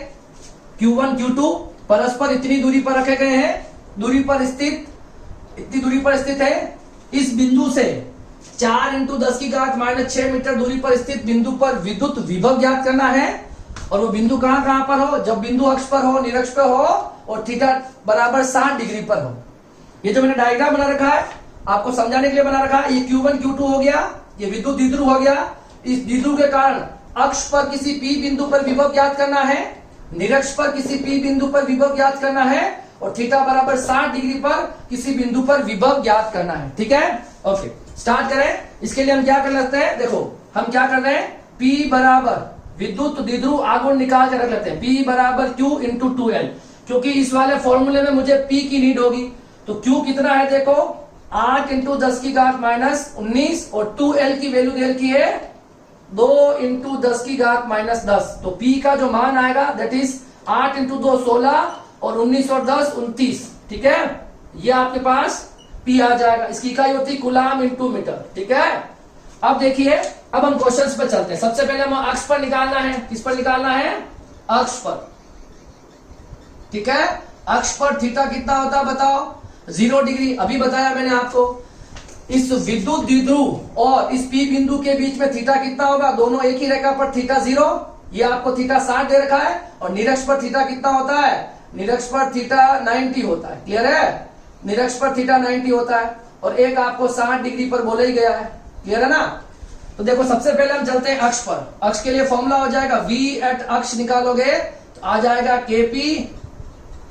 Q1 Q2 परस्पर इतनी दूरी पर रखे गए हैं, इतनी दूरी पर स्थित है। इस बिंदु से 4 × 10⁻⁻⁶ मीटर दूरी पर स्थित बिंदु पर विद्युत विभव ज्ञात करना है, और वो बिंदु कहां पर हो, जब बिंदु अक्ष पर हो, निरक्ष पर हो, और थीटा बराबर 60 डिग्री पर हो। ये जो मैंने डायग्राम बना रखा है आपको समझाने के लिए बना रखा है, ये Q1 Q2 हो गया, ये विद्युत द्विध्रुव हो गया। इस द्विध्रुव के कारण अक्ष पर किसी P बिंदु पर विभव ज्ञात करना है, निरक्ष पर किसी P बिंदु पर विभव ज्ञात करना है, और थीटा बराबर 60 डिग्री पर किसी बिंदु पर विभव ज्ञात करना है, ठीक है। ओके, स्टार्ट करें। इसके लिए हम क्या कर लेते हैं, देखो हम क्या कर रहे हैं, P बराबर विद्युत द्विध्रुव आगुण निकाल कर रख लेते हैं, P बराबर Q × 2L। क्योंकि इस वाले फॉर्मूले में मुझे P की नीड होगी। तो Q कितना है देखो 8 इंटू 10 की घात माइनस 19 और 2L की वैल्यू दे रखी है 2 इंटू 10 की घात माइनस 10। तो P का जो मान आएगा दैट इज 8 इंटू 2 16 और 19 और 10 29। ठीक है, ये आपके पास P आ जाएगा। इसकी इकाई होती है कूलाम इंटू मीटर। ठीक है, अब देखिए, अब हम क्वेश्चंस पे चलते हैं। सबसे पहले हमें अक्ष पर निकालना है। किस पर निकालना है? अक्ष पर। ठीक है, अक्ष पर थीटा कितना होता है बताओ? 0 डिग्री। अभी बताया मैंने आपको। इस विद्युत द्विध्रुव और इस P बिंदु के बीच में थीटा कितना होगा? दोनों एक ही रेखा पर थीटा 0। ये आपको थीटा 60 दे रखा है। और निरक्ष पर थीटा कितना होता है? निरक्ष पर थीटा 90 होता है। क्लियर है? निरक्ष पर थीटा 90 होता है और एक आपको 60 डिग्री पर बोला ही गया है। क्लियर है ना? तो देखो, सबसे पहले हम चलते हैं अक्ष पर। अक्ष के लिए फॉर्मूला हो जाएगा V एट अक्ष निकालोगे तो आ जाएगा KP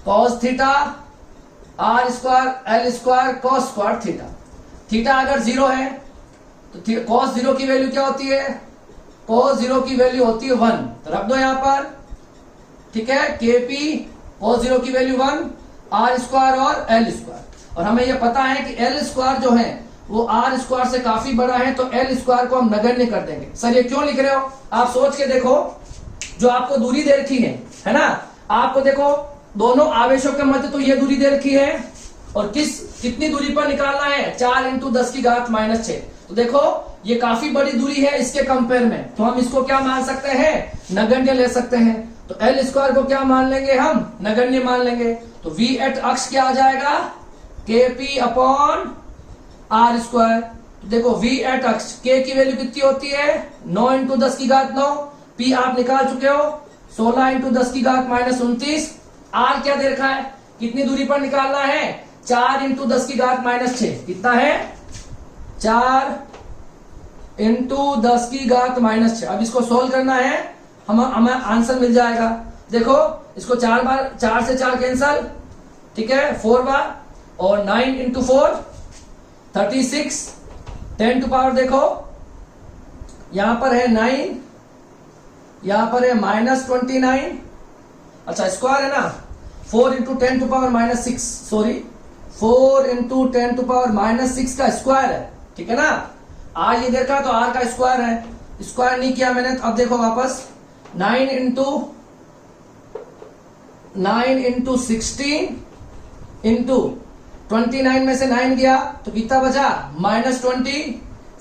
cos theta R square L square cos square theta. Theta अगर 0 है तो cos 0 की वैल्यू क्या होती है? cos 0 की वैल्यू होती है 1। तो रख दो यहां पर। ठीक है, KP cos 0 की वैल्यू 1, R स्क्वायर और L स्क्वायर। और हमें यह पता है कि L स्क्वायर जो है वो R स्क्वायर से काफी बड़ा है, तो L स्क्वायर को हम नगण्य कर देंगे। सर ये क्यों लिख रहे हो? आप सोच के देखो, जो आपको दूरी दे रखी है ना, आपको देखो दोनों आवेशों के मध्य तो ये दूरी दे रखी है और कितनी दूरी पर निकालना है? 4 इंटू 10 की घात माइनस 6। तो देखो ये काफी बड़ी दूरी है इसके कंपेयर में, तो हम इसको क्या मान सकते हैं? नगण्य ले सकते हैं। तो L स्क्वायर को क्या मान लेंगे हम? नगण्य मान लेंगे। तो V एट अक्ष क्या आ जाएगा? KP upon R square. तो देखो V एट अक्ष K की वैल्यू कितनी होती है? 9 इंटू 10 की घात 9। P आप निकाल चुके हो 16 इंटू 10 की घात माइनस 29। R क्या दे रखा है? कितनी दूरी पर निकालना है? 4 इंटू 10 की घात माइनस 6। कितना है? 4 इंटू 10 की घात माइनस 6। अब इसको सोल्व करना है, हमें आंसर मिल जाएगा। देखो इसको 4 बार, 4 से 4 कैंसल। ठीक है, 4 बार और 9 इंटू 4 36। 10 टू पावर देखो यहां पर है 9, यहां पर है माइनस 29। अच्छा स्क्वायर है ना, 4 into 10 to power minus 6, sorry 4 into 10 to power minus 6 का स्क्वायर है। ठीक है ना, आर ये देखा तो आर का स्क्वायर है, स्क्वायर नहीं किया मैंने। तो अब देखो वापस 9 इंटू 16 इंटू 29 में से 9 गया तो कितना बचा? माइनस 20।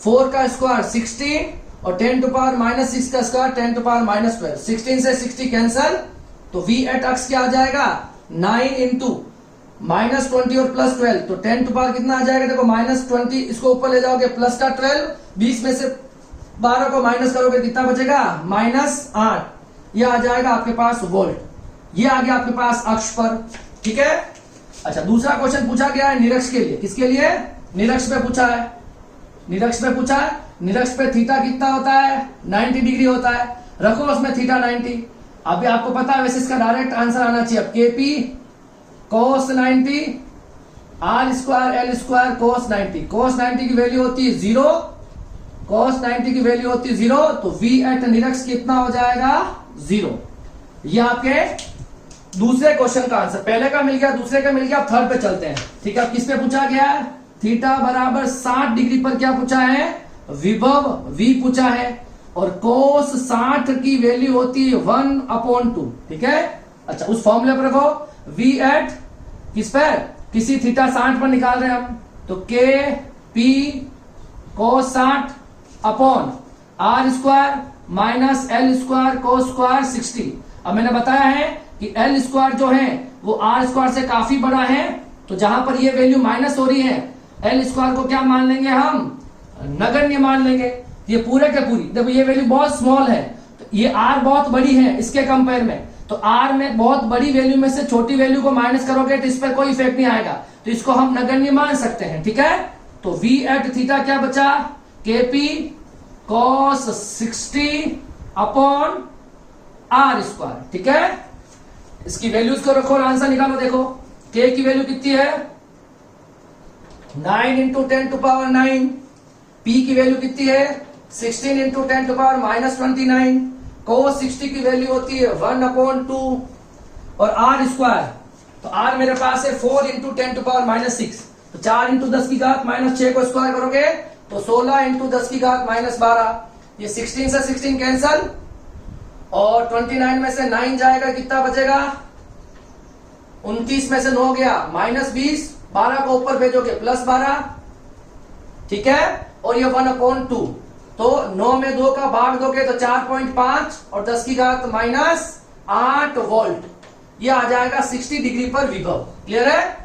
4 का स्क्वायर 16 और 10 टू पावर माइनस 6 का स्क्वायर 10 टू पावर माइनस 12। 16 से 60 कैंसल, तो V एट अक्ष क्या आ जाएगा? 9 इंटू माइनस 20 और प्लस 12, तो 10 टू पावर कितना आ जाएगा? देखो माइनस 20, इसको ऊपर ले जाओगे प्लस का 12, 20 में से 12 को माइनस करोगे कितना बचेगा? माइनस 8। ये आ जाएगा आपके पास वोल्ट। ये आ गया आपके पास अक्ष पर। ठीक है, अच्छा दूसरा क्वेश्चन पूछा गया है निरक्ष के लिए। किसके लिए? निरक्ष पे पूछा है। निरक्ष पे पूछा है, निरक्ष पे थीटा कितना होता है? 90 डिग्री होता है। रखो उसमें थीटा 90। अभी आपको पता है, वैसे इसका डायरेक्ट आंसर आना चाहिए। अब KP cos 90 R square L square cos 90। cos 90 की वैल्यू होती है 0, cos 90 की वैल्यू होती है 0, तो V एट निरक्ष कितना हो जाएगा? 0। ये आपके दूसरे क्वेश्चन का आंसर। पहले का मिल गया, दूसरे का मिल गया। अब थर्ड पे चलते हैं। ठीक है, अब किस पे पूछा गया है? थीटा बराबर 60 डिग्री पर क्या पूछा है? विभव V पूछा है और cos 60 की वैल्यू होती है 1/2। ठीक है, अच्छा उस फॉर्मूले पर रखो V एट किस पर? किसी थीटा 60 पर निकाल रहे हैं हम, तो KP cos 60 upon R square minus L square cos square 60। अब मैंने बताया है कि L स्क्वायर जो है वो R स्क्वायर से काफी बड़ा है, तो जहां पर ये वैल्यू माइनस हो रही है L स्क्वायर को क्या मान लेंगे हम? नगण्य मान लेंगे। ये पूरे के पूरी देखो ये वैल्यू बहुत स्मॉल है, तो ये R बहुत बड़ी है इसके कंपेयर में, तो R में बहुत बड़ी वैल्यू में से छोटी वैल्यू को माइनस करोगे तो इस पर कोई इफेक्ट नहीं आएगा, तो इसको हम नगण्य मान सकते हैं। ठीक है, तो V एट थीटा क्या बचा? KP cos 60 upon R square. ठीक है, इसकी वैल्यूज को रखो और आंसर निकालो। देखो K की वैल्यू कितनी है? 9 इंटू 10 टू पावर 9। P की वैल्यू कितनी है? 16 into 10 to power minus 29। cos 60 की वैल्यू होती है 1/2 और R स्क्वायर तो r मेरे पास है 4 इंटू 10 टू पावर माइनस 6, तो 4 इंटू 10 की घात माइनस 6 को स्क्वायर करोगे तो 16 इंटू 10 की घात माइनस 12, ये 16 से 16 कैंसल, और 29 में से 9 जाएगा, कितना बचेगा 29 में से 9 गया माइनस 20, 12 को ऊपर भेजोगे प्लस 12, ठीक है, और ये 1/2, तो 9 में 2 का भाग दोगे तो 4.5 और 10 की घात माइनस 8 वोल्ट, ये आ जाएगा 60 डिग्री पर विभव। क्लियर है?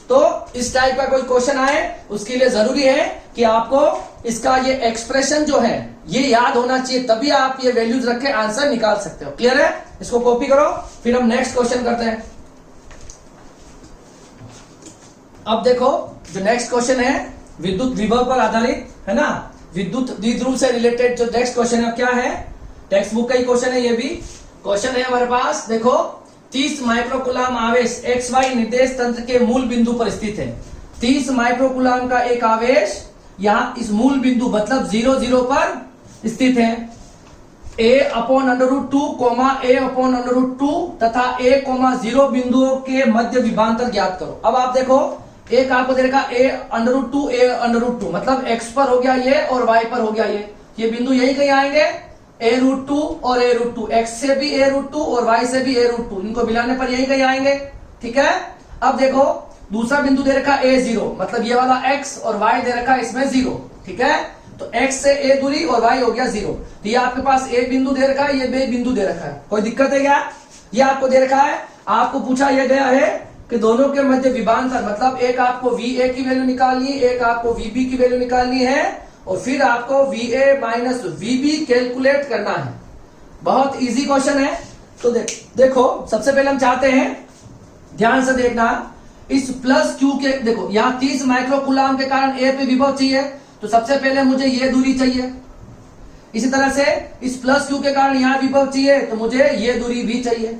तो इस टाइप का कोई क्वेश्चन आए उसके लिए जरूरी है कि आपको इसका ये एक्सप्रेशन जो है ये याद होना चाहिए, तभी आप ये वैल्यूज रख के आंसर निकाल सकते हो। क्लियर है? इसको कॉपी करो, फिर हम नेक्स्ट क्वेश्चन करते हैं। अब देखो जो नेक्स्ट क्वेश्चन है विद्युत विभव पर आधारित है ना, विद्युत द्विध्रुव से रिलेटेड जो नेक्स्ट क्वेश्चन है क्या है, टेक्स्ट बुक का ही क्वेश्चन है, ये भी क्वेश्चन है हमारे पास। देखो 30 माइक्रोकुलाम आवेश XY निर्देश तंत्र के मूल बिंदु पर स्थित है। 30 माइक्रोकुलाम का एक आवेश यहाँ इस मूल बिंदु मतलब 0 0 पर स्थित है। A/√2, A/√2 तथा A, 0 बिंदुओं के मध्य विभवांतर ज्ञात करो। अब आप देखो एक आपको दे रखा A√2 A√2 मतलब x पर हो गया ये और y पर हो गया ये बिंदु यही कहीं आएंगे, A√2 और A√2, x से भी A√2 और y से भी A√2, इनको मिलाने पर यही कहीं आएंगे। ठीक है, अब देखो दूसरा बिंदु दे रखा A0 मतलब ये वाला x और y दे रखा इसमें 0। ठीक है, तो x से a दूरी और y हो गया 0। तो ये आपके पास a बिंदु दे रखा है, ये b बिंदु दे रखा है, कोई दिक्कत है क्या? ये आपको दे रखा है, आपको पूछा यह गया है कि दोनों के मध्य विभवांतर मतलब एक आपको VA की वैल्यू निकालनी है, एक आपको VB की वैल्यू निकालनी है, और फिर आपको VA माइनस VB कैलकुलेट करना है। बहुत इजी क्वेश्चन है। तो देखो सबसे पहले हम चाहते हैं, ध्यान से देखना, इस प्लस Q के देखो यहाँ 30 माइक्रोकुलाम के कारण A पे विभव चाहिए, तो सबसे पहले मुझे ये दूरी चाहिए। इसी तरह से इस प्लस Q के कारण यहाँ विभव चाहिए, तो मुझे ये दूरी भी चाहिए।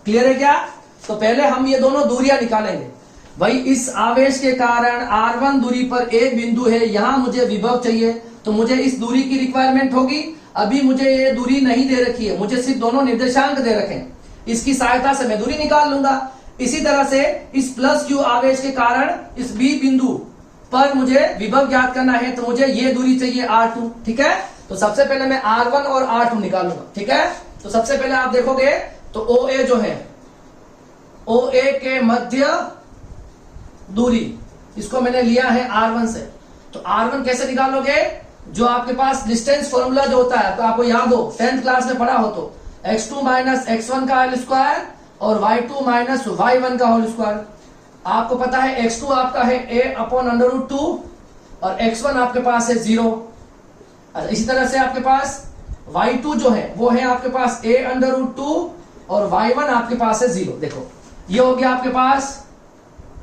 क्लियर है क्या? तो पहले हम ये दोनों दूरियां निकालेंगे। भाई इस आवेश के कारण R1 दूरी पर एक बिंदु है, यहां मुझे विभव चाहिए, तो मुझे इस दूरी की रिक्वायरमेंट होगी। अभी मुझे ये दूरी नहीं दे रखी है, मुझे सिर्फ दोनों निर्देशांक दे रखे हैं, इसकी सहायता से मैं दूरी निकाल लूंगा। इसी तरह से इस प्लस Q आवेश के कारण इस B बिंदु पर मुझे विभव ज्ञात करना है, तो मुझे ये दूरी चाहिए R2। ठीक है, तो सबसे पहले मैं R1 और R2 निकालूंगा। ठीक है, तो सबसे पहले आप देखोगे तो OA जो है, OA के मध्य दूरी इसको मैंने लिया है R1 से। तो R1 कैसे निकालोगे? जो आपके पास डिस्टेंस फॉर्मूला जो होता है, तो आपको याद हो 10th क्लास में पढ़ा हो, तो x2 माइनस x1 का होल स्क्वायर और y2 माइनस y1 का होल स्क्वायर। आपको पता है x2 आपका है A/√2 और x1 आपके पास है 0। अच्छा, इसी तरह से आपके पास y2 जो है वो है आपके पास A/√2 और y1 आपके पास है 0। देखो ये हो गया आपके पास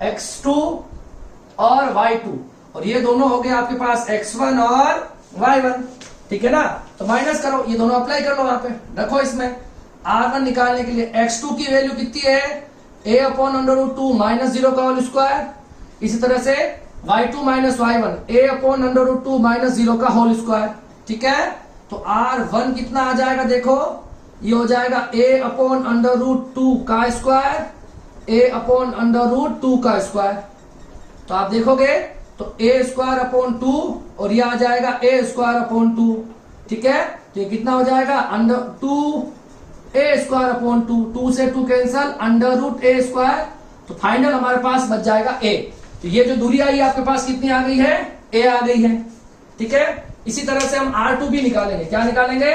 x2 और y2, और ये दोनों हो गए आपके पास x1 और y1। ठीक है ना, तो माइनस करो, ये दोनों अप्लाई कर लो, वहां पे रखो। इसमें R1 निकालने के लिए x2 की वैल्यू कितनी है, A/√2 माइनस 0 का होल स्क्वायर। इसी तरह से y2 minus y1 A/√2 minus 0 का होल स्क्वायर। ठीक है, तो R1 कितना आ जाएगा, देखो ये हो जाएगा A/√2 का स्क्वायर, A/√2 का स्क्वायर। तो आप देखोगे तो A²/2 और ये आ जाएगा A²/2। ठीक है, तो ये कितना हो जाएगा √2A²/2, 2 से 2 कैंसल, √A²। तो फाइनल हमारे पास बच जाएगा A। तो ये जो दूरी आई आपके पास कितनी आ गई है, A आ गई है। ठीक है, इसी तरह से हम R2 भी निकालेंगे। क्या निकालेंगे?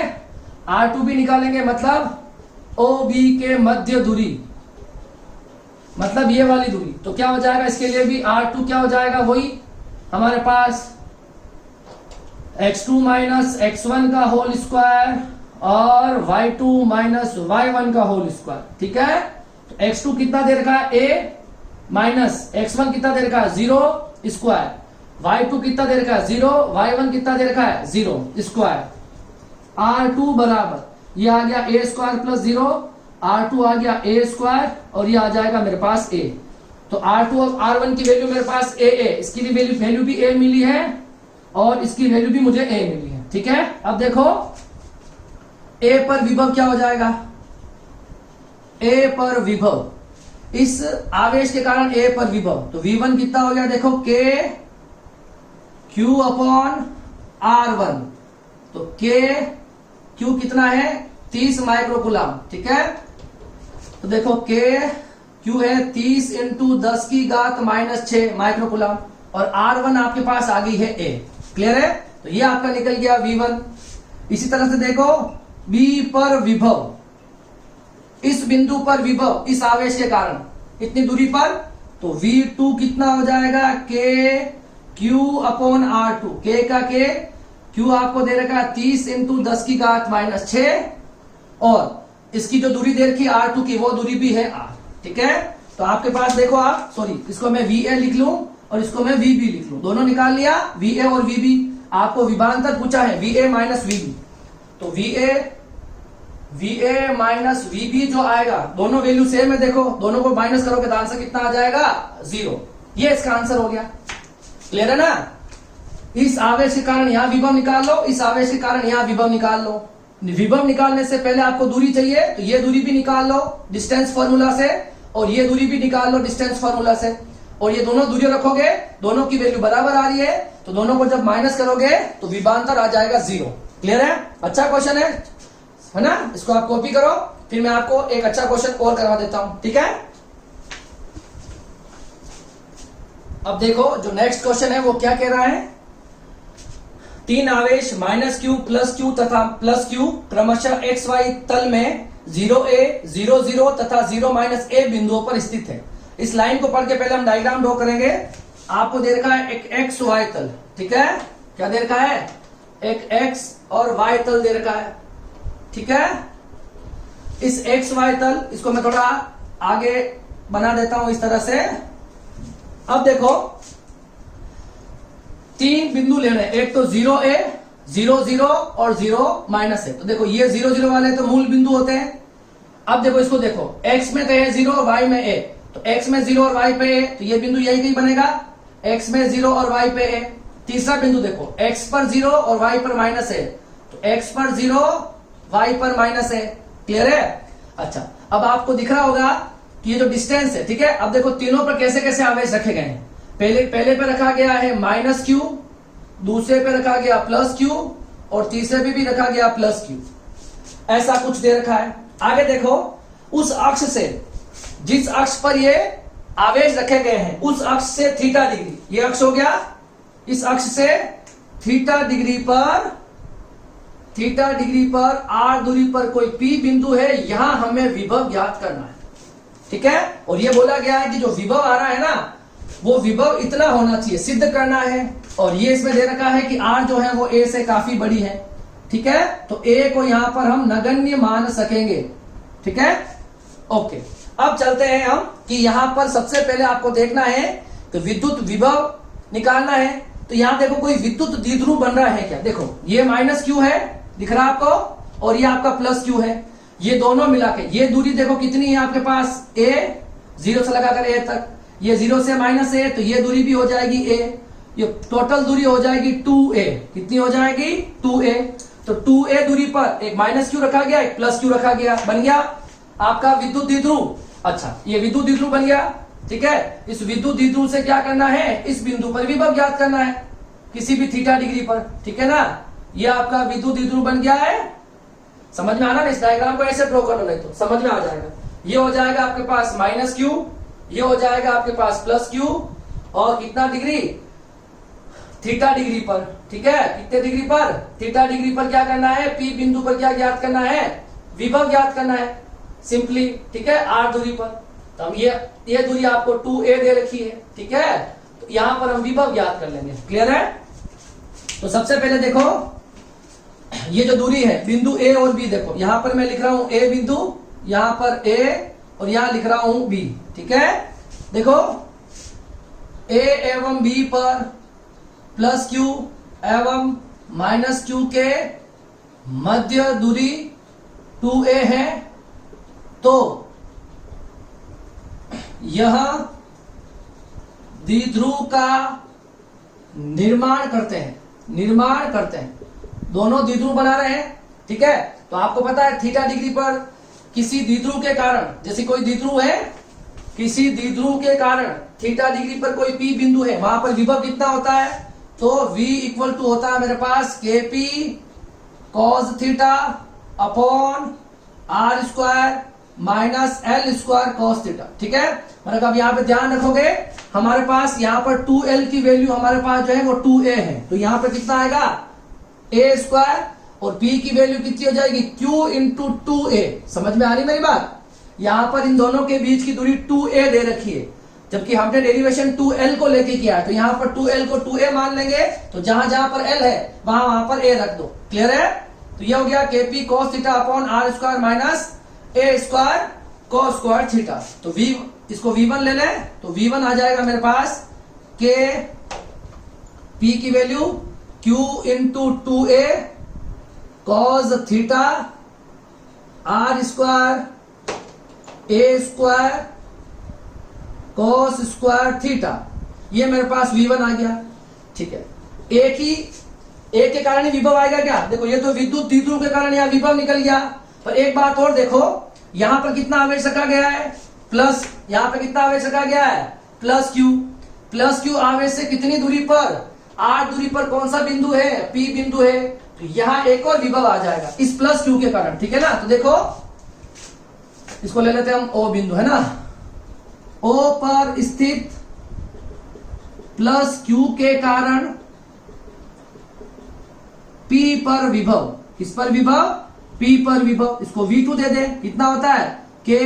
R2 भी निकालेंगे, मतलब OB के मध्य दूरी, मतलब ये वाली दूरी। तो क्या हो जाएगा इसके लिए भी R2 क्या हो जाएगा, वही हमारे पास x2 माइनस x1 का होल स्क्वायर और y2 माइनस y1 का होल स्क्वायर। ठीक है, तो x2 कितना दे रखा है A माइनस x1 कितना दे रखा है 0 स्क्वायर, y2 कितना दे रखा है 0, y1 कितना दे रखा है 0 स्क्वायर। R2 बराबर ये आ गया A² प्लस 0, R2 आ गया A² और ये आ जाएगा मेरे पास A। तो R2 और R1 की वैल्यू मेरे पास A है, इसकी वैल्यू भी A मिली है और इसकी वैल्यू भी मुझे A मिली है। ठीक है, अब देखो A पर विभव क्या हो जाएगा, A पर विभव इस आवेश के कारण ए पर विभव, तो V1 कितना हो गया देखो K Q अपॉन R1, तो K Q कितना है 30 माइक्रोकूलम, ठीक है। तो देखो K Q है 30 इंटू 10 की घात -6 माइक्रोकूलम, और R1 आपके पास आ गई है A। क्लियर है, तो ये आपका निकल गया V1। इसी तरह से देखो B पर विभव, इस बिंदु पर विभव इस आवेश के कारण इतनी दूरी पर, तो V2 कितना हो जाएगा K Q upon R2, K का K, Q आपको दे रखा है 30 इंटू 10 की घात -6, और इसकी जो दूरी दे रखी है R2 की, वो दूरी भी है R, ठीक है। तो आपके पास देखो आप, सॉरी इसको मैं VA लिख लूं और इसको मैं VB लिख लूं, दोनों निकाल लिया VA और VB। आपको विभांतर पूछा है VA माइनस VB, तो VA माइनस VB जो आएगा, दोनों वैल्यू सेम है, देखो दोनों को माइनस करोगे तो आंसर कितना आ जाएगा 0। ये इसका आंसर हो गया। क्लियर है ना। इस आवेश के कारण यहां विभव निकाल लो, इस आवेश के कारण यहां विभव निकाल लो। विभव निकालने से पहले आपको दूरी चाहिए, तो ये दूरी भी निकाल लो डिस्टेंस फॉर्मूला से, और ये दूरी भी निकाल लो डिस्टेंस फॉर्मूला से, और ये दोनों दूरी रखोगे, दोनों की वैल्यू बराबर आ रही है, तो दोनों को जब माइनस करोगे तो विभांतर आ जाएगा 0। क्लियर है, अच्छा क्वेश्चन है ना। इसको आप कॉपी करो, फिर मैं आपको एक अच्छा क्वेश्चन और करवा देता हूं, ठीक है। अब देखो जो नेक्स्ट क्वेश्चन है वो क्या कह रहा है। 3 आवेश -q +q तथा +q क्रमशः XY तल में 0A 0 तथा 0 -a बिंदुओं पर स्थित है। इस लाइन को पढ़ के पहले हम डायग्राम ड्रॉ करेंगे। आपको दे रखा है एक XY तल, ठीक है, क्या दे रखा है, एक X और Y तल दे रखा है, ठीक है। इस XY तल, इसको मैं थोड़ा आगे बना देता हूं इस तरह से। अब देखो 3 बिंदु लेने, एक तो 0A 0 और 0 -a। तो देखो ये 0 वाले तो मूल बिंदु होते हैं। अब देखो इसको देखो, X में तो है 0 और Y में A, तो X में 0 और Y पे A, तो ये बिंदु यही कहीं बनेगा, X में 0 और Y पे A। तीसरा बिंदु देखो, X पर 0 और Y पर -a, तो X पर 0 Y पर -a। क्लियर है। अच्छा, अब आपको दिख रहा होगा कि ये जो डिस्टेंस है, ठीक है। अब देखो तीनों पर कैसे कैसे आवेश रखे गए हैं। पहले पे रखा गया है -q, दूसरे पे रखा गया +q, और तीसरे पे भी रखा गया +q। ऐसा कुछ दे रखा है। आगे देखो, उस अक्ष से, जिस अक्ष पर ये आवेश रखे गए हैं, उस अक्ष से θ डिग्री, ये अक्ष हो गया, इस अक्ष से θ डिग्री पर r दूरी पर कोई P बिंदु है, यहां हमें विभव ज्ञात करना है, ठीक है। और ये बोला गया है कि जो विभव आ रहा है ना, वो विभव इतना होना चाहिए, सिद्ध करना है। और ये इसमें दे रखा है कि r जो है वो a से काफी बड़ी है, ठीक है। तो a को यहां पर हम नगण्य मान सकेंगे, ठीक है। ओके, अब चलते हैं हम कि यहां पर सबसे पहले आपको देखना है कि विद्युत विभव निकालना है। तो यहां देखो कोई विद्युत द्विध्रुव बन रहा है क्या, देखो ये -q है, दिख रहा है आपको, और ये आपका +q है। ये दोनों मिला के ये दूरी देखो कितनी है आपके पास, a, 0 से लगाकर a तक, ये 0 से -a, तो ये दूरी भी हो जाएगी a, ये टोटल दूरी हो जाएगी 2a। कितनी हो जाएगी 2a। तो 2a दूरी पर एक -q रखा गया, एक +q रखा गया, बन गया आपका विद्युत द्विध्रुव। अच्छा, ये विद्युत द्विध्रुव बन गया, ठीक है। इस विद्युत द्विध्रुव से क्या करना है, इस बिंदु पर विभव ज्ञात करना है, किसी भी θ डिग्री पर, ठीक है ना। ये आपका विद्युत द्विध्रुव बन गया है, समझ में आना ना। इस डायग्राम को ऐसे ड्रॉ कर लो, नहीं तो समझ में आ जाएगा। ये हो जाएगा आपके पास -q, ये हो जाएगा आपके पास +q, और कितना डिग्री, θ डिग्री पर, ठीक है। कितने डिग्री पर, θ डिग्री पर क्या करना है, P बिंदु पर क्या ज्ञात करना है, विभव ज्ञात करना है सिंपली, ठीक है, r दूरी पर। तो हम ये दूरी आपको 2a दे रखी है, ठीक है। तो यहां पर हम विभव ज्ञात कर लेंगे। क्लियर है। तो सबसे पहले देखो ये जो दूरी है बिंदु a और b, देखो यहां पर मैं लिख रहा हूं a बिंदु, यहां पर a, और यहां लिख रहा हूं b, ठीक है। देखो a एवं b पर +q एवं -q के मध्य दूरी 2a है, तो यह द्विध्रुव का निर्माण करते हैं, दोनों द्विध्रुव बना रहे हैं, ठीक है। तो आपको पता है θ डिग्री पर किसी द्विध्रुव के कारण, जैसे कोई द्विध्रुव है किसी द्विध्रुव के कारण थीटा डिग्री पर कोई पी बिंदु है, वहां पर विभव कितना होता है, तो V इक्वल टू होता है मेरे पास KP cos theta upon R square minus L square cos theta. ठीक है, मतलब अब यहाँ पे ध्यान रखोगे, हमारे पास यहाँ पर 2L की वैल्यू हमारे पास जो है वो 2A है, तो यहाँ पे कितना आएगा A स्क्वायर, और P की वैल्यू कितनी हो जाएगी Q इंटू 2A। समझ में आ रही मेरी बात? यहाँ पर इन दोनों के बीच की दूरी 2A दे रखी है, जबकि हमने डेरिवेशन 2L को लेके किया है, तो यहाँ पर 2L को 2A मान लेंगे, तो जहां जहां पर L है वहां पर A रख दो। क्लियर है? तो ये हो गया KP cos theta upon R square minus A square cos square theta. तो V, इसको V1 ले लें, तो V1 आ जाएगा मेरे पास K P की value Q into 2A cos theta R square A square cos square theta, ये मेरे पास V1 आ गया। ठीक है, एक के कारण ही विभव आएगा क्या? देखो ये तो विद्युत द्विध्रुव के कारण यहाँ विभव निकल गया, पर एक बात और देखो, यहां पर कितना आवेश रखा गया है प्लस, यहां पर कितना आवेश रखा गया है प्लस Q आवेश से कितनी दूरी पर, R दूरी पर कौन सा बिंदु है, P बिंदु है, तो यहां एक और विभव आ जाएगा इस प्लस Q के कारण। ठीक है ना, तो देखो इसको ले लेते हैं हम O बिंदु, है ना, O पर स्थित प्लस Q के कारण P पर विभव, किस पर विभव, P पर विभव, इसको V2 दे दे, कितना होता है K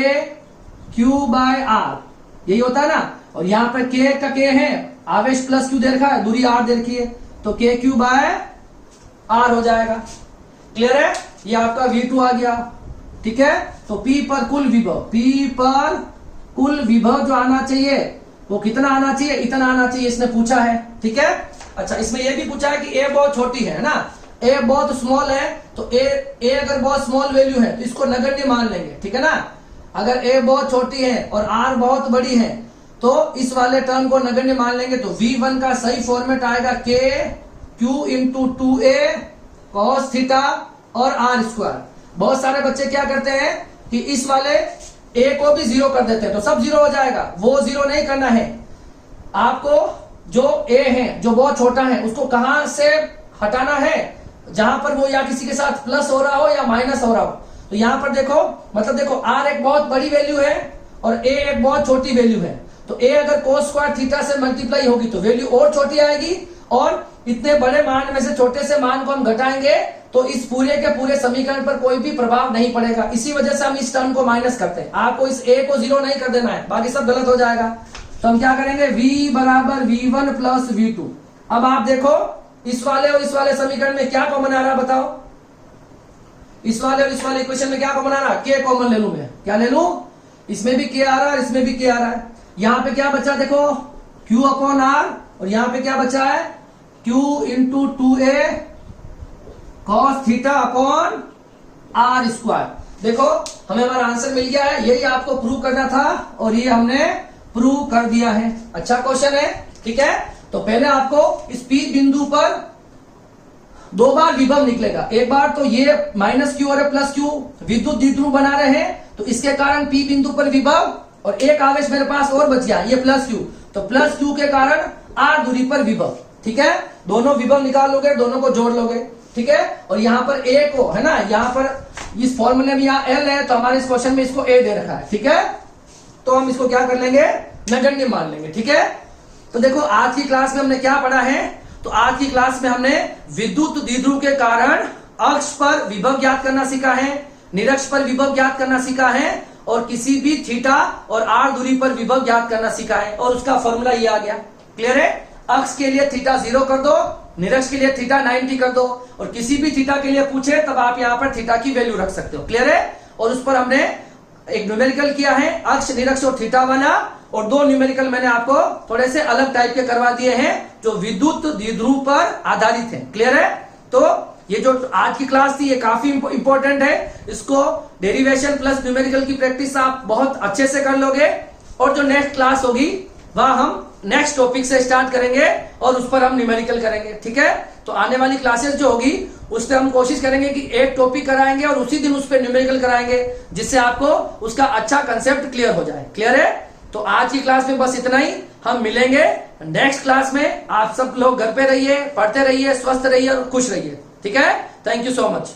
Q बाय R, यही होता है ना, और यहां पर K का K है, आवेश प्लस Q दे रखा है, दूरी R दे रखी है, तो K Q बाय R हो जाएगा। क्लियर है? ये आपका V2 आ गया। ठीक है, तो P पर कुल विभव, P पर कुल विभव जो आना चाहिए वो कितना आना चाहिए, इतना आना चाहिए, इसने पूछा है। ठीक है, अच्छा इसमें यह भी पूछा है कि A बहुत छोटी है ना, A बहुत स्मॉल है, तो A अगर बहुत स्मॉल वैल्यू है तो इसको नगण्य मान लेंगे। ठीक है ना, अगर A बहुत छोटी है और R बहुत बड़ी है तो इस वाले टर्म को नगण्य मान लेंगे, तो V1 का सही फॉर्मेट आएगा K Q into 2A cos theta और R स्क्वायर। बहुत सारे बच्चे क्या करते हैं कि इस वाले A को भी जीरो कर देते हैं, तो सब जीरो हो जाएगा, वो जीरो नहीं करना है आपको। जो A है जो बहुत छोटा है उसको कहां से हटाना है, जहां पर वो या किसी के साथ प्लस हो रहा हो या माइनस हो रहा हो। तो यहां पर देखो, मतलब देखो R एक बहुत बड़ी वैल्यू है और A एक बहुत छोटी वैल्यू है, तो A अगर cos स्क्वायर थीटा से मल्टीप्लाई होगी तो वैल्यू और छोटी आएगी, और इतने बड़े मान में से छोटे से मान को हम घटाएंगे तो इस पूरे के पूरे समीकरण पर कोई भी प्रभाव नहीं पड़ेगा। इसी वजह से हम इस टर्म को माइनस करते हैं। आपको इस A को जीरो नहीं कर देना है, बाकी सब गलत हो जाएगा। तो हम क्या करेंगे, V बराबर V1 प्लस V2। अब आप देखो इस वाले और इस वाले समीकरण में क्या कॉमन आ रहा है, बताओ, इस वाले और इस वाले इक्वेशन में क्या कॉमन आ रहा है, K कॉमन ले लू मैं, क्या ले लू, इसमें भी K आ रहा है, इसमें भी K आ रहा है। यहां पे क्या बचा देखो, Q अपॉन R, और यहां पे क्या बचा है Q into 2A cos theta upon R square. देखो हमें हमारा आंसर मिल गया है, यही आपको प्रूव करना था और ये हमने प्रूव कर दिया है। अच्छा क्वेश्चन है। ठीक है, तो पहले आपको इस P बिंदु पर दो बार विभव निकलेगा, एक बार तो ये माइनस Q और प्लस Q विद्युत द्विध्रुव बना रहे हैं, तो इसके कारण P बिंदु पर विभव, और एक आवेश मेरे पास और बच गया ये प्लस Q, तो प्लस Q के कारण R दूरी पर विभव। ठीक है, दोनों विभव निकाल लोगे, दोनों को जोड़ लोगे। ठीक है, और यहाँ पर A को, है ना, यहाँ पर इस फॉर्मूले में यहाँ L है, तो हमारे इस क्वेश्चन में इसको A दे रखा है। ठीक है, तो हम इसको क्या कर लेंगे, नगण्य मान लेंगे। ठीक है, तो देखो आज की क्लास में हमने क्या पढ़ा है, तो आज की क्लास में हमने विद्युत द्विध्रुव के कारण अक्ष पर विभव ज्ञात करना सीखा है, निरक्ष पर विभव ज्ञात करना सीखा है, और किसी भी थीटा और R दूरी पर विभव ज्ञात करना सीखा है, और उसका फॉर्मूला ये आ गया। क्लियर है, अक्ष के लिए थीटा 0 कर दो, निरक्ष के लिए थीटा 90 कर दो, और किसी भी थीटा के लिए पूछे तब आप यहाँ पर थीटा की वैल्यू रख सकते हो। क्लियर है, और उस पर हमने एक न्यूमेरिकल किया है, अक्ष निरक्ष और थीटा वाला, और दो न्यूमेरिकल मैंने आपको थोड़े से अलग टाइप के करवा दिए हैं जो विद्युत द्विध्रुव पर आधारित है। क्लियर है, तो ये जो आज की क्लास थी ये काफी इंपॉर्टेंट है, इसको डेरिवेशन प्लस न्यूमेरिकल की प्रैक्टिस आप बहुत अच्छे से कर लोगे, और जो नेक्स्ट क्लास होगी वह हम नेक्स्ट टॉपिक से स्टार्ट करेंगे और उस पर हम न्यूमेरिकल करेंगे। ठीक है, तो आने वाली क्लासेस जो होगी उससे हम कोशिश करेंगे कि एक टॉपिक कराएंगे और उसी दिन उस पर न्यूमेरिकल कराएंगे, जिससे आपको उसका अच्छा कंसेप्ट क्लियर हो जाए। क्लियर है, तो आज की क्लास में बस इतना ही। हम मिलेंगे नेक्स्ट क्लास में। आप सब लोग घर पे रहिए, पढ़ते रहिए, स्वस्थ रहिए और खुश रहिए। ठीक है, थैंक यू सो मच।